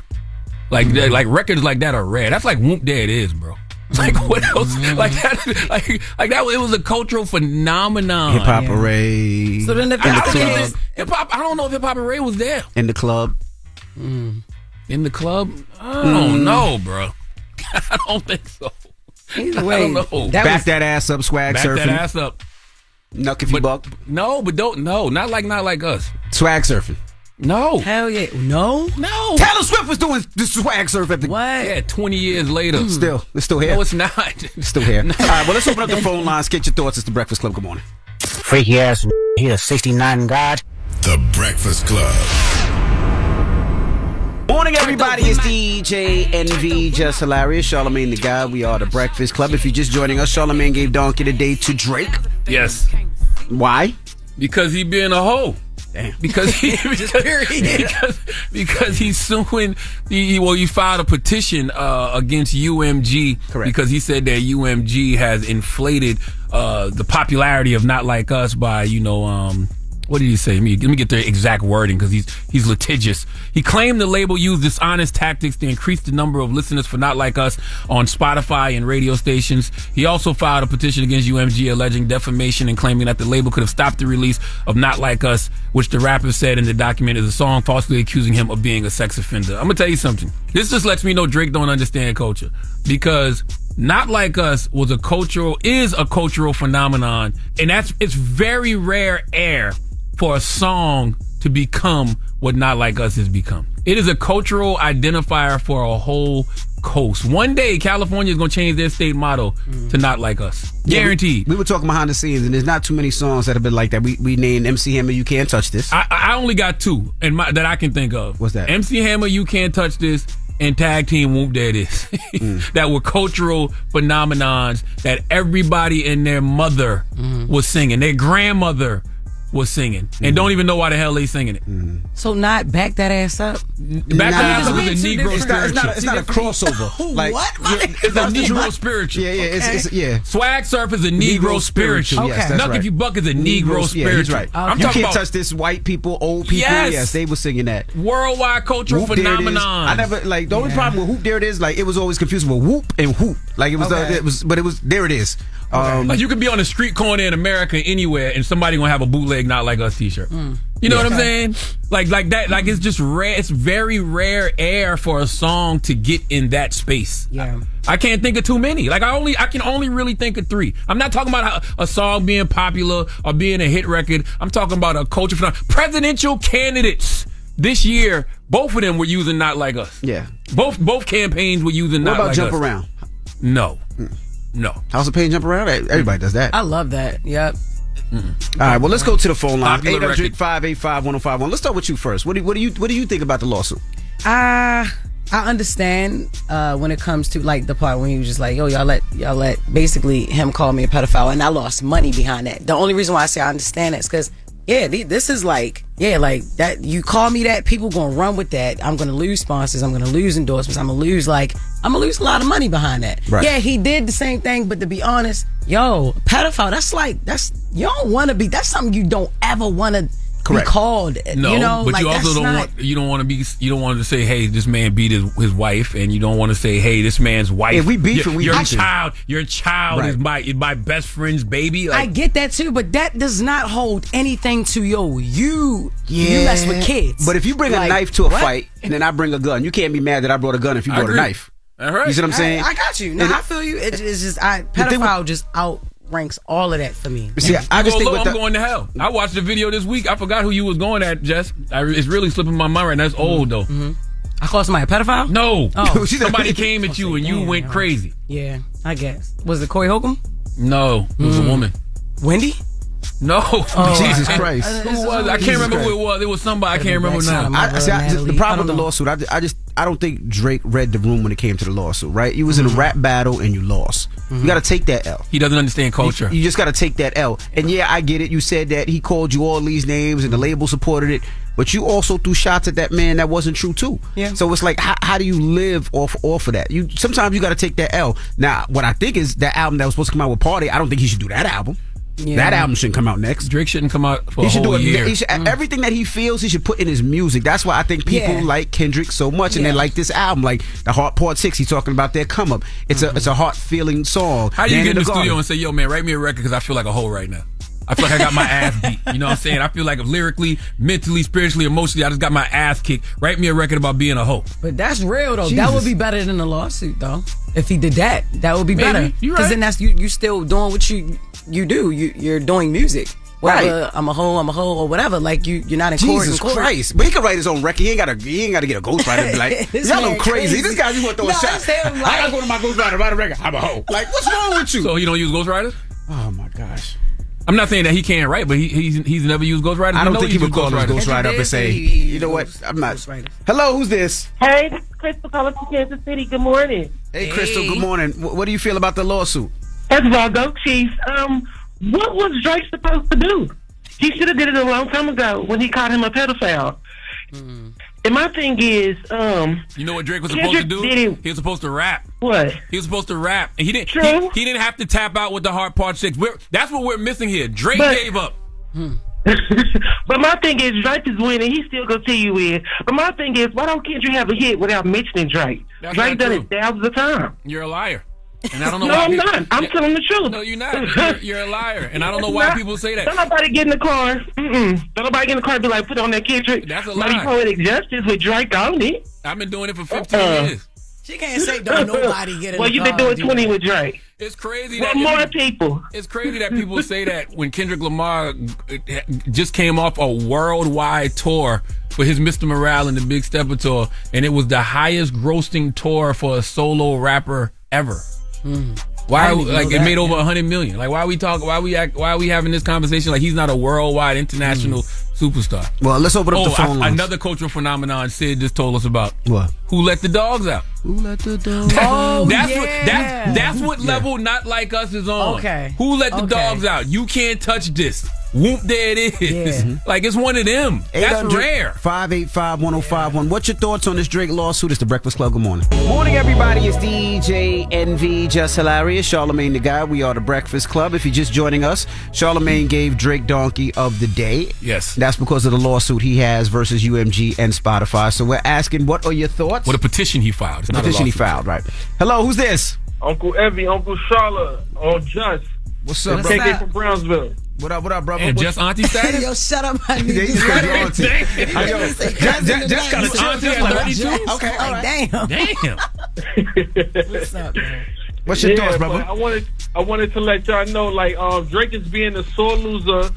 Like records like that are rare. That's like Whoop There It Is, bro. Like what else? Like that? Like that? It was a cultural phenomenon. Hip Hop Array. So then hip hop. I don't know if Hip Hop Array was there in the club. In the club? I don't know, bro. I don't think so. Either way, I don't know. Back that ass up, swag surfing. Back that ass up. Nuck if you buck. No, but not like us. Swag surfing. No. Hell yeah. No. Taylor Swift was doing the swag surf at the... What? Yeah, 20 years later. It's still here. No, it's not. It's still here. All right, well, let's open up the phone lines. Get your thoughts. It's The Breakfast Club. Good morning. Freaky ass here, 69 God. The Breakfast Club. Morning, everybody. It's DJ NV, Jess Hilarious, Charlamagne the Guy. We are The Breakfast Club. If you're just joining us, Charlamagne gave Donkey the Day to Drake. Yes. Why? Because he being a hoe. Damn. Because he's suing. He filed a petition against UMG. Correct. Because he said that UMG has inflated the popularity of Not Like Us by what did he say? Let me get the exact wording because he's litigious. He claimed the label used dishonest tactics to increase the number of listeners for Not Like Us on Spotify and radio stations. He also filed a petition against UMG alleging defamation and claiming that the label could have stopped the release of Not Like Us, which the rapper said in the document is a song falsely accusing him of being a sex offender. I'm gonna tell you something. This just lets me know Drake don't understand culture because Not Like Us is a cultural phenomenon, and it's very rare air for a song to become what Not Like Us has become. It is a cultural identifier for a whole coast. One day, California is going to change their state motto to Not Like Us. Guaranteed. We were talking behind the scenes, and there's not too many songs that have been like that. We named MC Hammer, You Can't Touch This. I only got two that I can think of. What's that? MC Hammer, You Can't Touch This, and Tag Team Whoop There It Is. That were cultural phenomenons that everybody and their mother was singing. Their grandmother was singing and don't even know why the hell they singing it. So not Back That Ass Up? Back That Ass Up is a Negro spiritual. It's not a crossover. Like, what? It's a Negro spiritual. Yeah. Swag Surf is a Negro spiritual. Yes, that's Nuck right. If You Buck is a Negro spiritual. Yeah, he's right. I'm You talking can't about touch this. White people, old people. Yes. They were singing that. Worldwide cultural Whoop, there it is. phenomenon. I never like the only problem with Whoop There It Is. Like it was always confusing with Whoop and Whoop. Like it was, but it was there. It is. Like you could be on a street corner in America anywhere, and somebody gonna have a bootleg Not Like Us T-shirt. You know what I'm saying? Like that. Like it's just rare. It's very rare air for a song to get in that space. Yeah. I can't think of too many. Like I can only really think of 3. I'm not talking about a song being popular or being a hit record. I'm talking about a culture phenomenon. Presidential candidates this year, both of them were using Not Like Us. Yeah. Both campaigns were using Not Like Us. What about Jump Around? No. House of Pain, Jump Around. Everybody does that. I love that. Yep. All right, well, let's go to the phone line. Popular 800-585-1051. Let's start with you first. What do you think about the lawsuit? I understand when it comes to like the part when he was just like, yo, y'all let basically him call me a pedophile, and I lost money behind that. The only reason why I say I understand that is because this is like that. You call me that, people gonna run with that. I'm gonna lose sponsors. I'm gonna lose endorsements. I'm gonna lose a lot of money behind that. Right. Yeah, he did the same thing, but to be honest, pedophile. That's you don't want to be. That's something you don't ever want to be called. No, but like, you also don't want to say, hey, this man beat his wife, and you don't want to say, hey, this man's wife. If we beefing, your child is my best friend's baby. Like, I get that too, but that does not hold anything to you mess with kids. But if you bring a knife to a fight and then I bring a gun, you can't be mad that I brought a gun if you brought a knife. All right. You see what I'm saying? I got you. No, I feel you. It's just pedophile just outranks all of that for me. See, I just think I'm going to hell. I watched the video this week. I forgot who you was going at, Jess. It's really slipping my mind right now. It's old though. I called somebody a pedophile? No. Oh. Somebody came at you and you went crazy. Yeah, I guess. Was it Corey Holcomb? No, it was a woman. Wendy? No. Jesus Christ. Who was it? I can't remember who it was. It was somebody. I can't remember now. The problem with the lawsuit, I don't think Drake read the room when it came to the lawsuit, right? You was in a rap battle and you lost. You got to take that L. He doesn't understand culture. You just got to take that L. And yeah, I get it. You said that he called you all these names and the label supported it. But you also threw shots at that man that wasn't true too. Yeah. So it's like, how do you live off of that? Sometimes you got to take that L. Now, what I think is that album that was supposed to come out with Party, I don't think he should do that album. Yeah. That album shouldn't come out next. Drake shouldn't come out for a whole year. Everything that he feels, he should put in his music. That's why I think people like Kendrick so much, and they like this album. Like the Heart Part 6, he's talking about their come up. It's a heart feeling song. How do you get in the studio and say, yo, man, write me a record because I feel like a hoe right now? I feel like I got my ass beat. You know what I'm saying? I feel like lyrically, mentally, spiritually, emotionally, I just got my ass kicked. Write me a record about being a hoe. But that's real, though. Jesus. That would be better than a lawsuit, though. If he did that, that would be better. Because then that's you still doing what you do. You're doing music. Whether I'm a hoe, or whatever. Like you're not in court. Jesus Christ! But he can write his own record. He ain't got to get a ghostwriter and be like, y'all look crazy. This guy just want to throw a shot. I gotta go to my ghostwriter, write a record. I'm a hoe. Like, what's wrong with you? So he don't use ghostwriters? Oh my gosh. I'm not saying that he can't write, but he's never used ghostwriters. I don't think he would call his ghostwriter up and say, you know what? I'm not. Hello, who's this? Hey, this is Crystal calling from Kansas City. Good morning. Hey, Crystal. Good morning. What do you feel about the lawsuit? First of all, go Chiefs. What was Drake supposed to do? He should have did it a long time ago when he called him a pedophile. And my thing is, you know what Drake was supposed to do? He was supposed to rap. What? He was supposed to rap, and he didn't. True. He didn't have to tap out with the Heart Part 6. That's what we're missing here. Drake gave up. But my thing is, Drake is winning. He still gonna tell you win. But my thing is, why don't Kendrick have a hit without mentioning Drake? Drake done it thousands of times. You're a liar. And I don't know no, why I'm not. I'm telling the truth. No, you're not. You're a liar. And I don't know why people say that. Don't nobody get in the car. Don't nobody get in the car and be like, put on that Kendrick. That's a Mighty lie. Poetic Justice with Drake on it. I've been doing it for 15 years. She can't say don't nobody get in the car. Well, you've been doing 20 with Drake. It's crazy that more people. It's crazy that people say that when Kendrick Lamar just came off a worldwide tour for his Mr. Morale and the Big Stepper tour, and it was the highest grossing tour for a solo rapper ever. Why? Like it made over 100 million. Like why are we having this conversation like he's not a worldwide international superstar? Well, let's open up the phone lines. Another cultural phenomenon Sid just told us about. What? Who let the dogs out? Who let the dogs out? That's what level Not Like Us is on. Okay. Who let the dogs out? You can't touch this. whoop, there it is. Yeah. Like, it's one of them. That's rare. 585-1051. What's your thoughts on this Drake lawsuit? It's the Breakfast Club. Good morning. Morning, everybody. It's DJ NV, Jess Hilarious, Charlamagne the Guy. We are the Breakfast Club. If you're just joining us, Charlamagne gave Drake Donkey of the Day. Yes. That's because of the lawsuit he has versus UMG and Spotify. So we're asking, what are your thoughts? What a petition he filed. It's not a petition he lawsuit. filed, right. Hello, who's this? Uncle Evie, Uncle Charlotte, on Just. What's up, What's bro? KK from Brownsville. What up, brother? And Just auntie status? Yo, shut up. I need Yeah, to you said your Just auntie. Just got a auntie at 32? Okay, all right. Damn. What's up, man? What's your thoughts, brother? But I wanted to let y'all know, like, Drake is being a sore loser,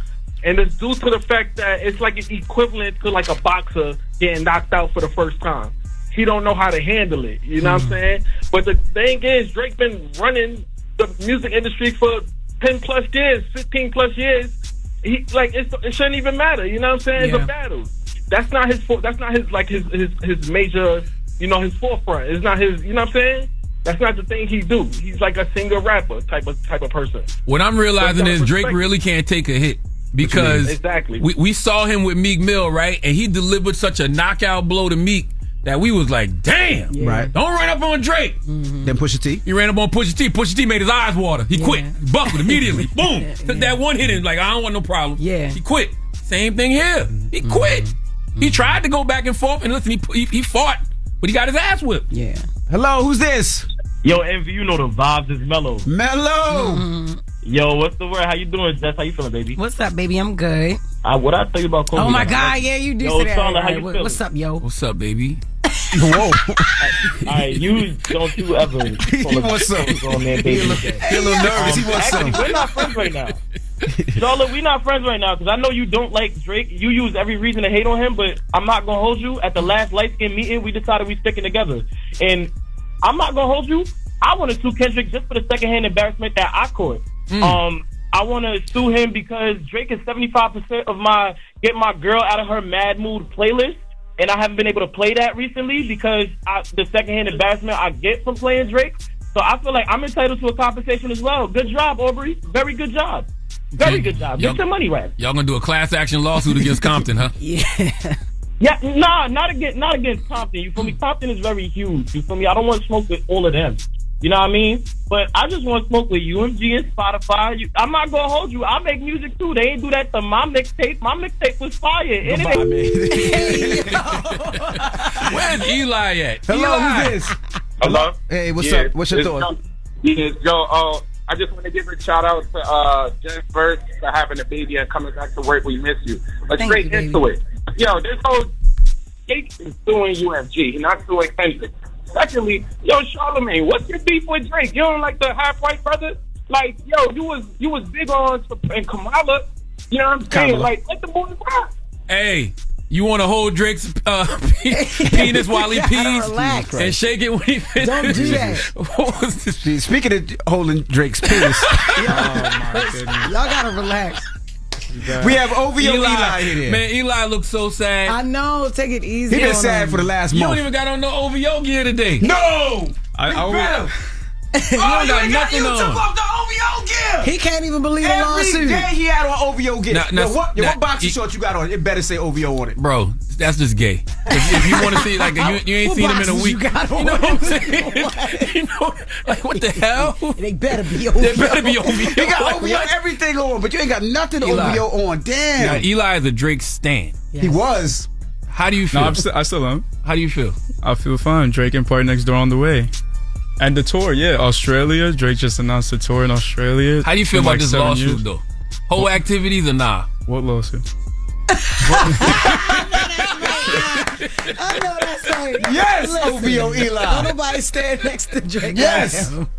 and it's due to the fact that it's like an equivalent to like a boxer getting knocked out for the first time. He don't know how to handle it. You know what I'm saying? But the thing is, Drake been running the music industry for 10 plus years, 15 plus years. He like it shouldn't even matter. You know what I'm saying? It's a battle. That's not his. That's not his like his major. You know, his forefront. It's not his. You know what I'm saying? That's not the thing he do. He's like a singer rapper type of person. What I'm realizing is Drake really can't take a hit. Because exactly. we saw him with Meek Mill, right? And he delivered such a knockout blow to Meek that we was like, damn, right? Don't run up on Drake. Then Pusha T. He ran up on Pusha T. Pusha T made his eyes water. He quit. He buckled immediately. Boom. Took that one hit and like, I don't want no problem. Yeah. He quit. Same thing here. He quit. He tried to go back and forth, and listen, he fought, but he got his ass whipped. Yeah. Hello, who's this? Yo, Envy, you know the vibes is mellow. Mellow. Yo, what's the word? How you doing, Jess? How you feeling, baby? What's up, baby? I'm good. What I tell you about Kobe? Oh my God, yeah, you do yo, say that. Charlotte, how Right. you feeling? What's up, yo? What's up, baby? Whoa. All right, you don't you ever. He wants some. On there, baby. He a little nervous. He wants actually, some. we're not friends right now. Charlotte, we're not friends right now because I know you don't like Drake. You use every reason to hate on him, but I'm not gonna hold you. At the last light skin meeting, we decided we sticking together, and I'm not gonna hold you. I want to sue Kendrick just for the secondhand embarrassment that I caught. I want to sue him because Drake is 75% of my Get My Girl Out of Her Mad Mood playlist, and I haven't been able to play that recently because the secondhand embarrassment I get from playing Drake. So I feel like I'm entitled to a compensation as well. Good job, Aubrey. Very good job. Very good job. Get your money right. Y'all gonna do a class action lawsuit against Compton, huh? Yeah, nah, not against Compton. You feel me? Compton is very huge. You feel me? I don't want to smoke with all of them. You know what I mean? But I just want to smoke with UMG and Spotify. I'm not going to hold you. I make music too. They ain't do that to my mixtape. My mixtape was fire. Where's Eli at? Hello, Eli. who's this? Hello? Hey, what's up? What's your thoughts? I just want to give a shout out to Jess first for having a baby and coming back to work. We miss you. Let's straight into it. Yo, this whole Jake is suing UMG. He's not suing Kendrick. Secondly, yo, Charlamagne, what's your beef with Drake? You don't like the half-white brother? Like, yo, you was big on and Kamala. You know what I'm saying? Like, let the boy rock. Hey, you want to hold Drake's penis while he pees and shake it when he finishes? Don't do that. What was this? Speaking of holding Drake's penis, Y'all gotta relax. we have OVO Eli here. Man, Eli looks so sad. I know. Take it easy. He been sad for the last You month. don't even got on no OVO gear today. No! You don't got nothing you on. took off the OVO gear! He can't even believe the lawsuit. Every day he had on OVO gear. Now, what boxer shorts you got on? It better say OVO on it. Bro, that's just gay. If you want to see, like, you ain't seen him in a week. You know what I'm saying? You know, like, what the hell? They better be OVO. They better be OVO. He got OVO everything on, but you ain't got nothing Eli. OVO on. Damn. Now, Eli is a Drake stan. Yes. He was. How do you feel? No, I still am. How do you feel? I feel fine. Drake and Party Next Door on the way. And the tour, yeah. Australia. Drake just announced a tour in Australia. How do you feel about this lawsuit, though? Whole activities or nah? What lawsuit? I know that's right. Yes, Listen, OVO Eli. Don't nobody stand next to Drake. Yes. Like him.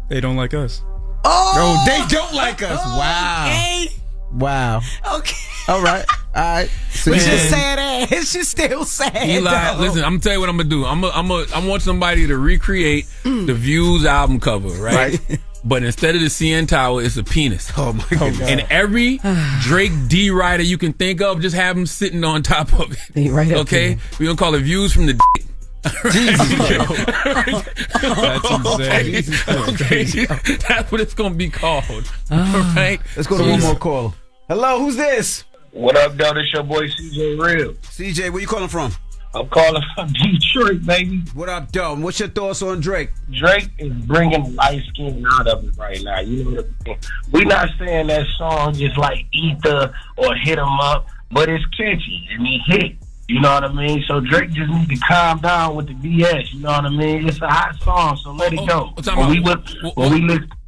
They don't like us. Oh, they don't like us. Wow. Okay. Wow. Okay. All right. All right. So It's just sad ass. It's still sad. Eli, though. listen, I'm gonna tell you what I'm gonna do. I want somebody to recreate the Views album cover, right? But instead of the CN Tower, it's a penis. Oh my God. And every Drake D writer you can think of, just have him sitting on top of it. Right up Okay? there. We're gonna call it Views from the D. That's insane. Okay, that's what it's gonna be called. All right. Let's go to one more call. Hello, who's this? What up, though? This your boy CJ Real. CJ, where you calling from? I'm calling from Detroit, baby. What up, though? What's your thoughts on Drake? Drake is bringing light skin out of it right now. You know what I'm saying? We're not saying that song is like Ether or Hit 'Em Up, but it's catchy and he hit. You know what I mean? So Drake just need to calm down with the BS. You know what I mean? It's a hot song, so let it go.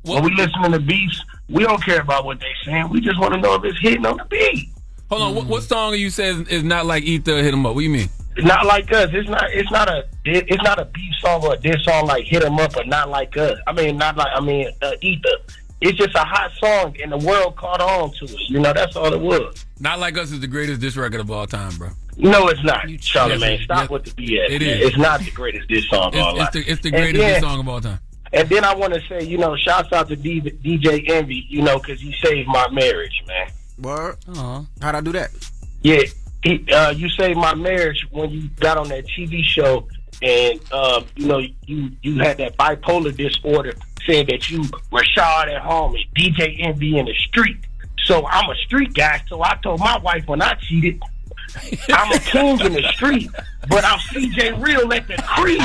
When we listen to the beats, we don't care about what they saying. We just want to know if it's hitting on the beat. Hold on, what song are you saying is not like Ether or Hit 'Em Up? What do you mean? Not like us. It's not a beef song or a diss song like Hit 'Em Up or Not Like Us. Ether. It's just a hot song and the world caught on to it. You know, that's all it was. Not Like Us is the greatest diss record of all time, bro. No, it's not. Charlamagne, stop with the BS. It man. is. It's not the greatest diss song of all time. It's the greatest diss song of all time. And then I want to say, you know, shouts out to DJ Envy, you know, because he saved my marriage, man. Word? How'd I do that? Yeah. You saved my marriage when you got on that TV show and, you know, you had that bipolar disorder saying that you Rashad at home and DJ Envy in the street. So I'm a street guy, so I told my wife when I cheated, I'm a king in the street, but I'm CJ Real at the crib.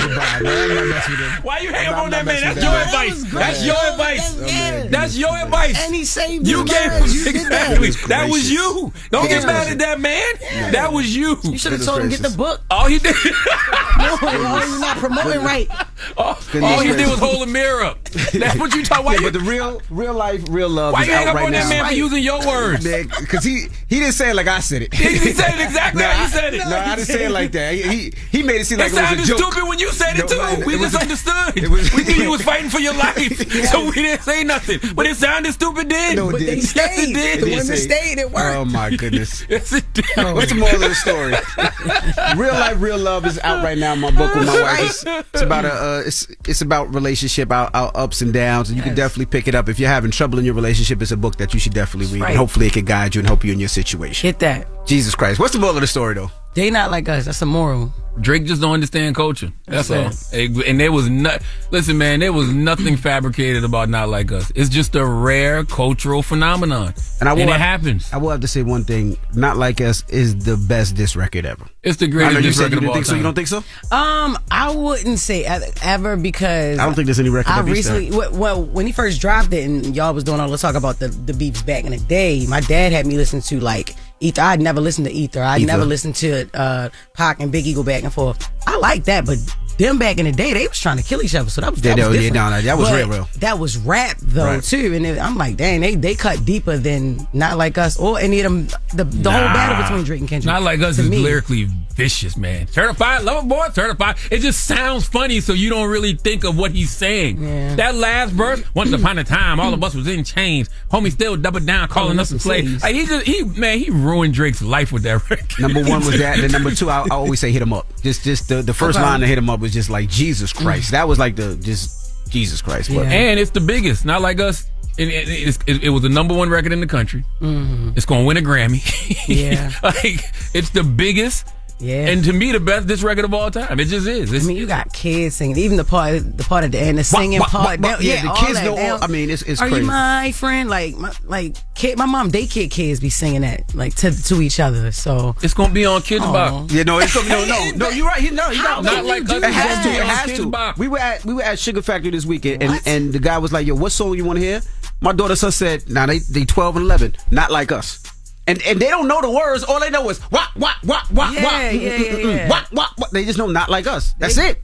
Why you hang up on that man? That's your advice. That's your advice. That's your advice. And he saved you. Gave exactly. That was you. Don't get mad at that man. That was you. You should have told him get the book. All he did. No, he's not promoting right. All he did was hold a mirror up. That's what you talk. Why? But the real life, real love. Why is you hang out up right on that now. man for using your words? Because he didn't say it like I said it. He said it exactly how you said it. No, I didn't say it like that. He made it seem like it was a sounded joke. stupid when you said it too. We just understood. We knew you was fighting for your life, so we didn't say nothing. But it sounded stupid then. No, but they stayed. Yes, it did. The women stayed. It worked. Oh my goodness. Yes, it did. What's the moral of the story? Real life, real love is out right now. My book with my wife. It's about it's about relationship, our ups and downs, and you can definitely pick it up if you're having trouble in your relationship. It's a book that you should definitely read, and hopefully it can guide you and help you in your situation. Get that. Jesus Christ. What's the moral of the story though? They not like us. That's a moral. Drake just don't understand culture. That's all. And there was listen, man, there was nothing fabricated about Not Like Us. It's just a rare cultural phenomenon. And it happens. I will have to say one thing. Not Like Us is the best diss record ever. It's the greatest diss record of all time. So you don't think so? I wouldn't say ever because I don't think there's any record. I recently, well, when he first dropped it and y'all was doing all the talk about the beefs back in the day, my dad had me listen to like Ether. I'd never listened to Ether. I'd never listened to Pac and Biggie go back and forth. I like that, but them back in the day, they was trying to kill each other, so that was different. That was real. That was rap though too, and I'm like, dang, they cut deeper than Not Like Us or any of them. The whole battle between Drake and Kendrick. Not Like Us is lyrically vicious, man. Certified lover boy, certified. It just sounds funny, so you don't really think of what he's saying. Yeah. That last verse, once upon a time, all of us was in chains. Homie still doubled down, calling us some slaves. Like, he ruined Drake's life with that record. Number one was that, and number two, I always say hit him up. Just the first line to hit him up was just like Jesus Christ. That was like just Jesus Christ. Yeah. And it's the biggest. Not Like Us. It was the number one record in the country. Mm-hmm. It's gonna win a Grammy. Yeah, like it's the biggest. Yeah, and to me, the best diss record of all time. It just is. I mean, you got kids singing, even the part at the end, the singing part. The kids know. I mean, it's Are crazy. You my friend? My mom, daycare kids be singing that like to each other. So it's gonna be on Kids Bop. Yeah, no, it's no. You're right. Not Like Us. It has to. We were at Sugar Factory this weekend, and the guy was like, "Yo, what song you want to hear?" My daughter son said, they 12 and 11, Not Like Us. And they don't know the words. All they know is wah. They just know Not Like Us. That's it.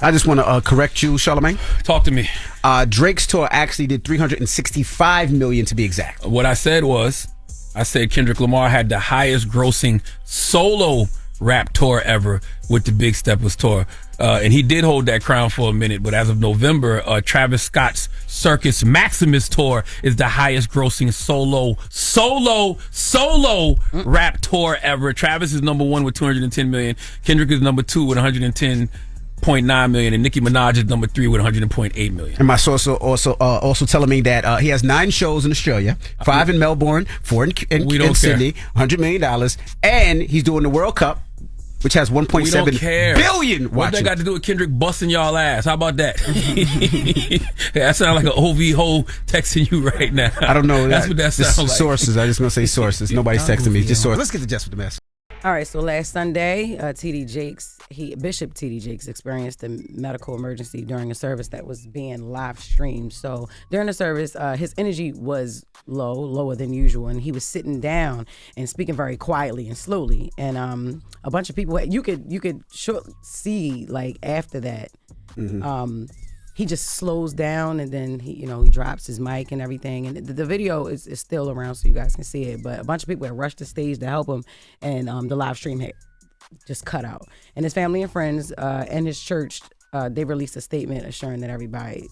I just want to correct you, Charlamagne. Talk to me. Drake's tour actually did $365 million to be exact. What I said Kendrick Lamar had the highest grossing solo rap tour ever with the Big Steppers tour. And he did hold that crown for a minute, but as of November, Travis Scott's Circus Maximus tour is the highest grossing solo rap tour ever. Travis is number one with 210 million. Kendrick is number two with 110.9 million, and Nicki Minaj is number three with 100.8 million. And my source also telling me that he has 9 shows in Australia, 5 in Melbourne, 4 in Sydney, $100 million, and he's doing the World Cup. which has 1.7 billion What watching. that got to do with Kendrick busting y'all ass? How about that? That sound like an OV hole texting you right now. I don't know. That's what that sounds like. Sources. I just gonna say sources. Nobody's texting me. Just sources. Let's get to Jess with the Mess. All right, so last Sunday, Bishop T.D. Jakes experienced a medical emergency during a service that was being live streamed. So during the service, his energy was lower than usual, and he was sitting down and speaking very quietly and slowly. And a bunch of people, you could see like after that, he just slows down, and then he drops his mic and everything. And the video is still around, so you guys can see it. But a bunch of people had rushed the stage to help him, and the live stream had just cut out. And his family and friends and his church, they released a statement assuring everybody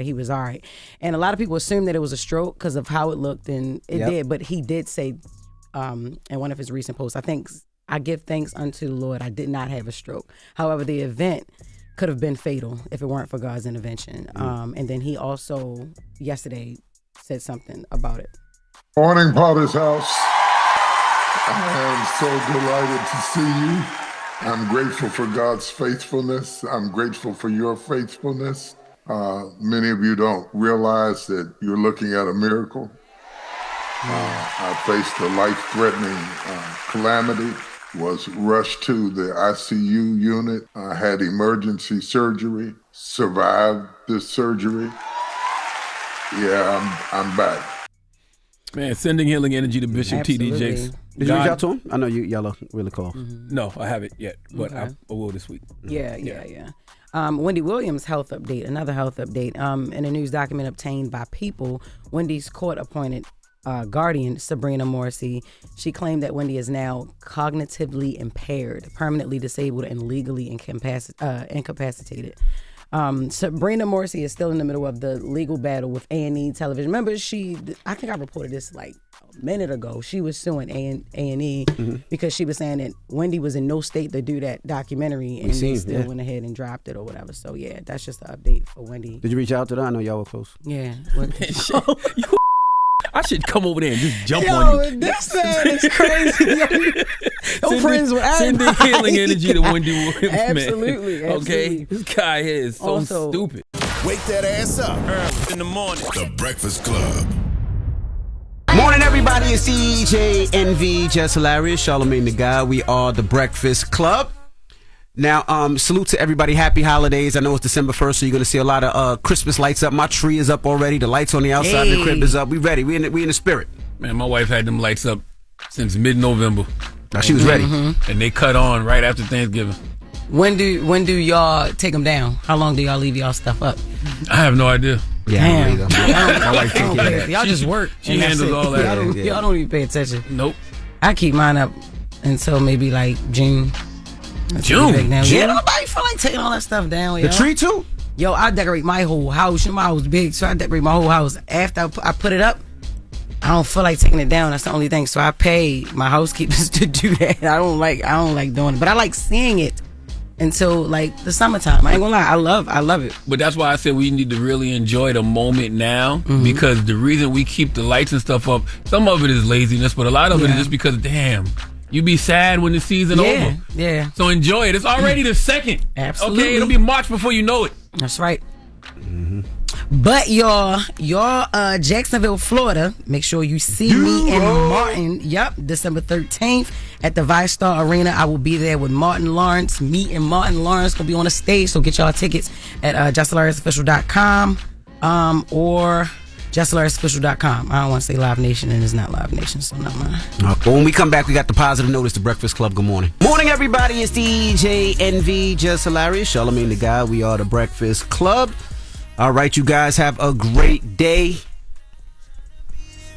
he was all right. And a lot of people assumed that it was a stroke because of how it looked, and it did. But he did say in one of his recent posts, I give thanks unto the Lord, I did not have a stroke. However, the event could have been fatal if it weren't for God's intervention. And then he also yesterday said something about it. Morning, Potter's House. I am so delighted to see you. I'm grateful for God's faithfulness. I'm grateful for your faithfulness. Many of you don't realize that you're looking at a miracle. I faced a life-threatening calamity, was rushed to the ICU unit. I had emergency surgery, survived this surgery. Yeah, I'm back. Man, sending healing energy to Bishop T.D. Jakes. Did you reach out to him? I know y'all really call. No, I haven't yet, but I will this week. Yeah. Wendy Williams' health update, another health update. In a news document obtained by People, Wendy's court-appointed guardian, Sabrina Morrissey, she claimed that Wendy is now cognitively impaired, permanently disabled, and legally incapacitated. Sabrina Morrissey is still in the middle of the legal battle with A&E Television. Remember, I think I reported this like a minute ago. She was suing A&E because she was saying that Wendy was in no state to do that documentary, and they still went ahead and dropped it or whatever. So yeah, that's just the update for Wendy. Did you reach out to her? I know y'all were close. Yeah. I should come over there and just jump on you. This man is crazy. Friends with sending healing energy to Wendy Williams, Absolutely. Okay? This guy here is so stupid. Wake that ass up early in the morning. The Breakfast Club. Morning, everybody. It's CJ, NV, Jess Hilarious, Charlamagne the Guy. We are the Breakfast Club. Now, salute to everybody. Happy holidays. I know it's December 1st, so you're going to see a lot of Christmas lights up. My tree is up already. The lights on the outside of the crib is up. We ready. We in the spirit. Man, my wife had them lights up since mid-November. Now, she was ready. And they cut on right after Thanksgiving. When do y'all take them down? How long do y'all leave y'all stuff up? I have no idea. Yeah, my wife takes care of that. Y'all just work. She handles all that. Y'all don't even pay attention. Nope. I keep mine up until maybe like June. June? Yeah, nobody feel like taking all that stuff down. The tree too? Yo, I decorate my whole house. My house is big, so I decorate my whole house. After I put it up, I don't feel like taking it down. That's the only thing. So I pay my housekeepers to do that. I don't like doing it, but I like seeing it until like the summertime. I ain't gonna lie, I love it. But that's why I said we need to really enjoy the moment now, because the reason we keep the lights and stuff up, some of it is laziness, but a lot of it is just because, damn, you be sad when the season over. Yeah. So enjoy it. It's already the 2nd. Absolutely. Okay, it'll be March before you know it. That's right. But y'all, Jacksonville, Florida, make sure you see me and Martin. Yep, December 13th at the ViStar Arena. I will be there with Martin Lawrence. Me and Martin Lawrence gonna be on the stage. So get y'all tickets at JessHilariousOfficial.com or JessHilariousOfficial.com. I don't want to say Live Nation, and it's not Live Nation, so not mine. But when we come back, we got the positive notice. The Breakfast Club. Good morning. Morning, everybody. It's DJ NV, Jess Hilarious, Charlamagne the Guy. We are the Breakfast Club. All right, you guys have a great day.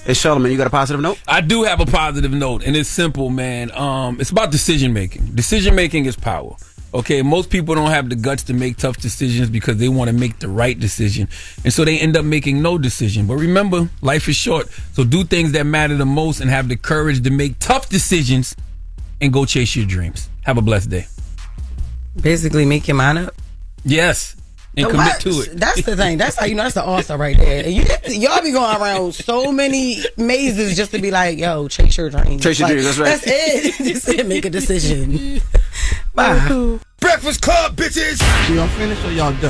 Hey, Charlamagne, you got a positive note? I do have a positive note, and it's simple, man. It's about decision making. Decision making is power. Okay, most people don't have the guts to make tough decisions because they want to make the right decision, and so they end up making no decision. But remember, life is short, so do things that matter the most and have the courage to make tough decisions and go chase your dreams. Have a blessed day. Basically, make your mind up. Yes. and commit to it. That's the thing. That's how you know that's the author right there. Y'all be going around so many mazes just to be like, yo, chase your dreams. Chase your dreams, that's right. That's it. Just make a decision. Bye. Breakfast Club, bitches. Y'all finished or y'all done?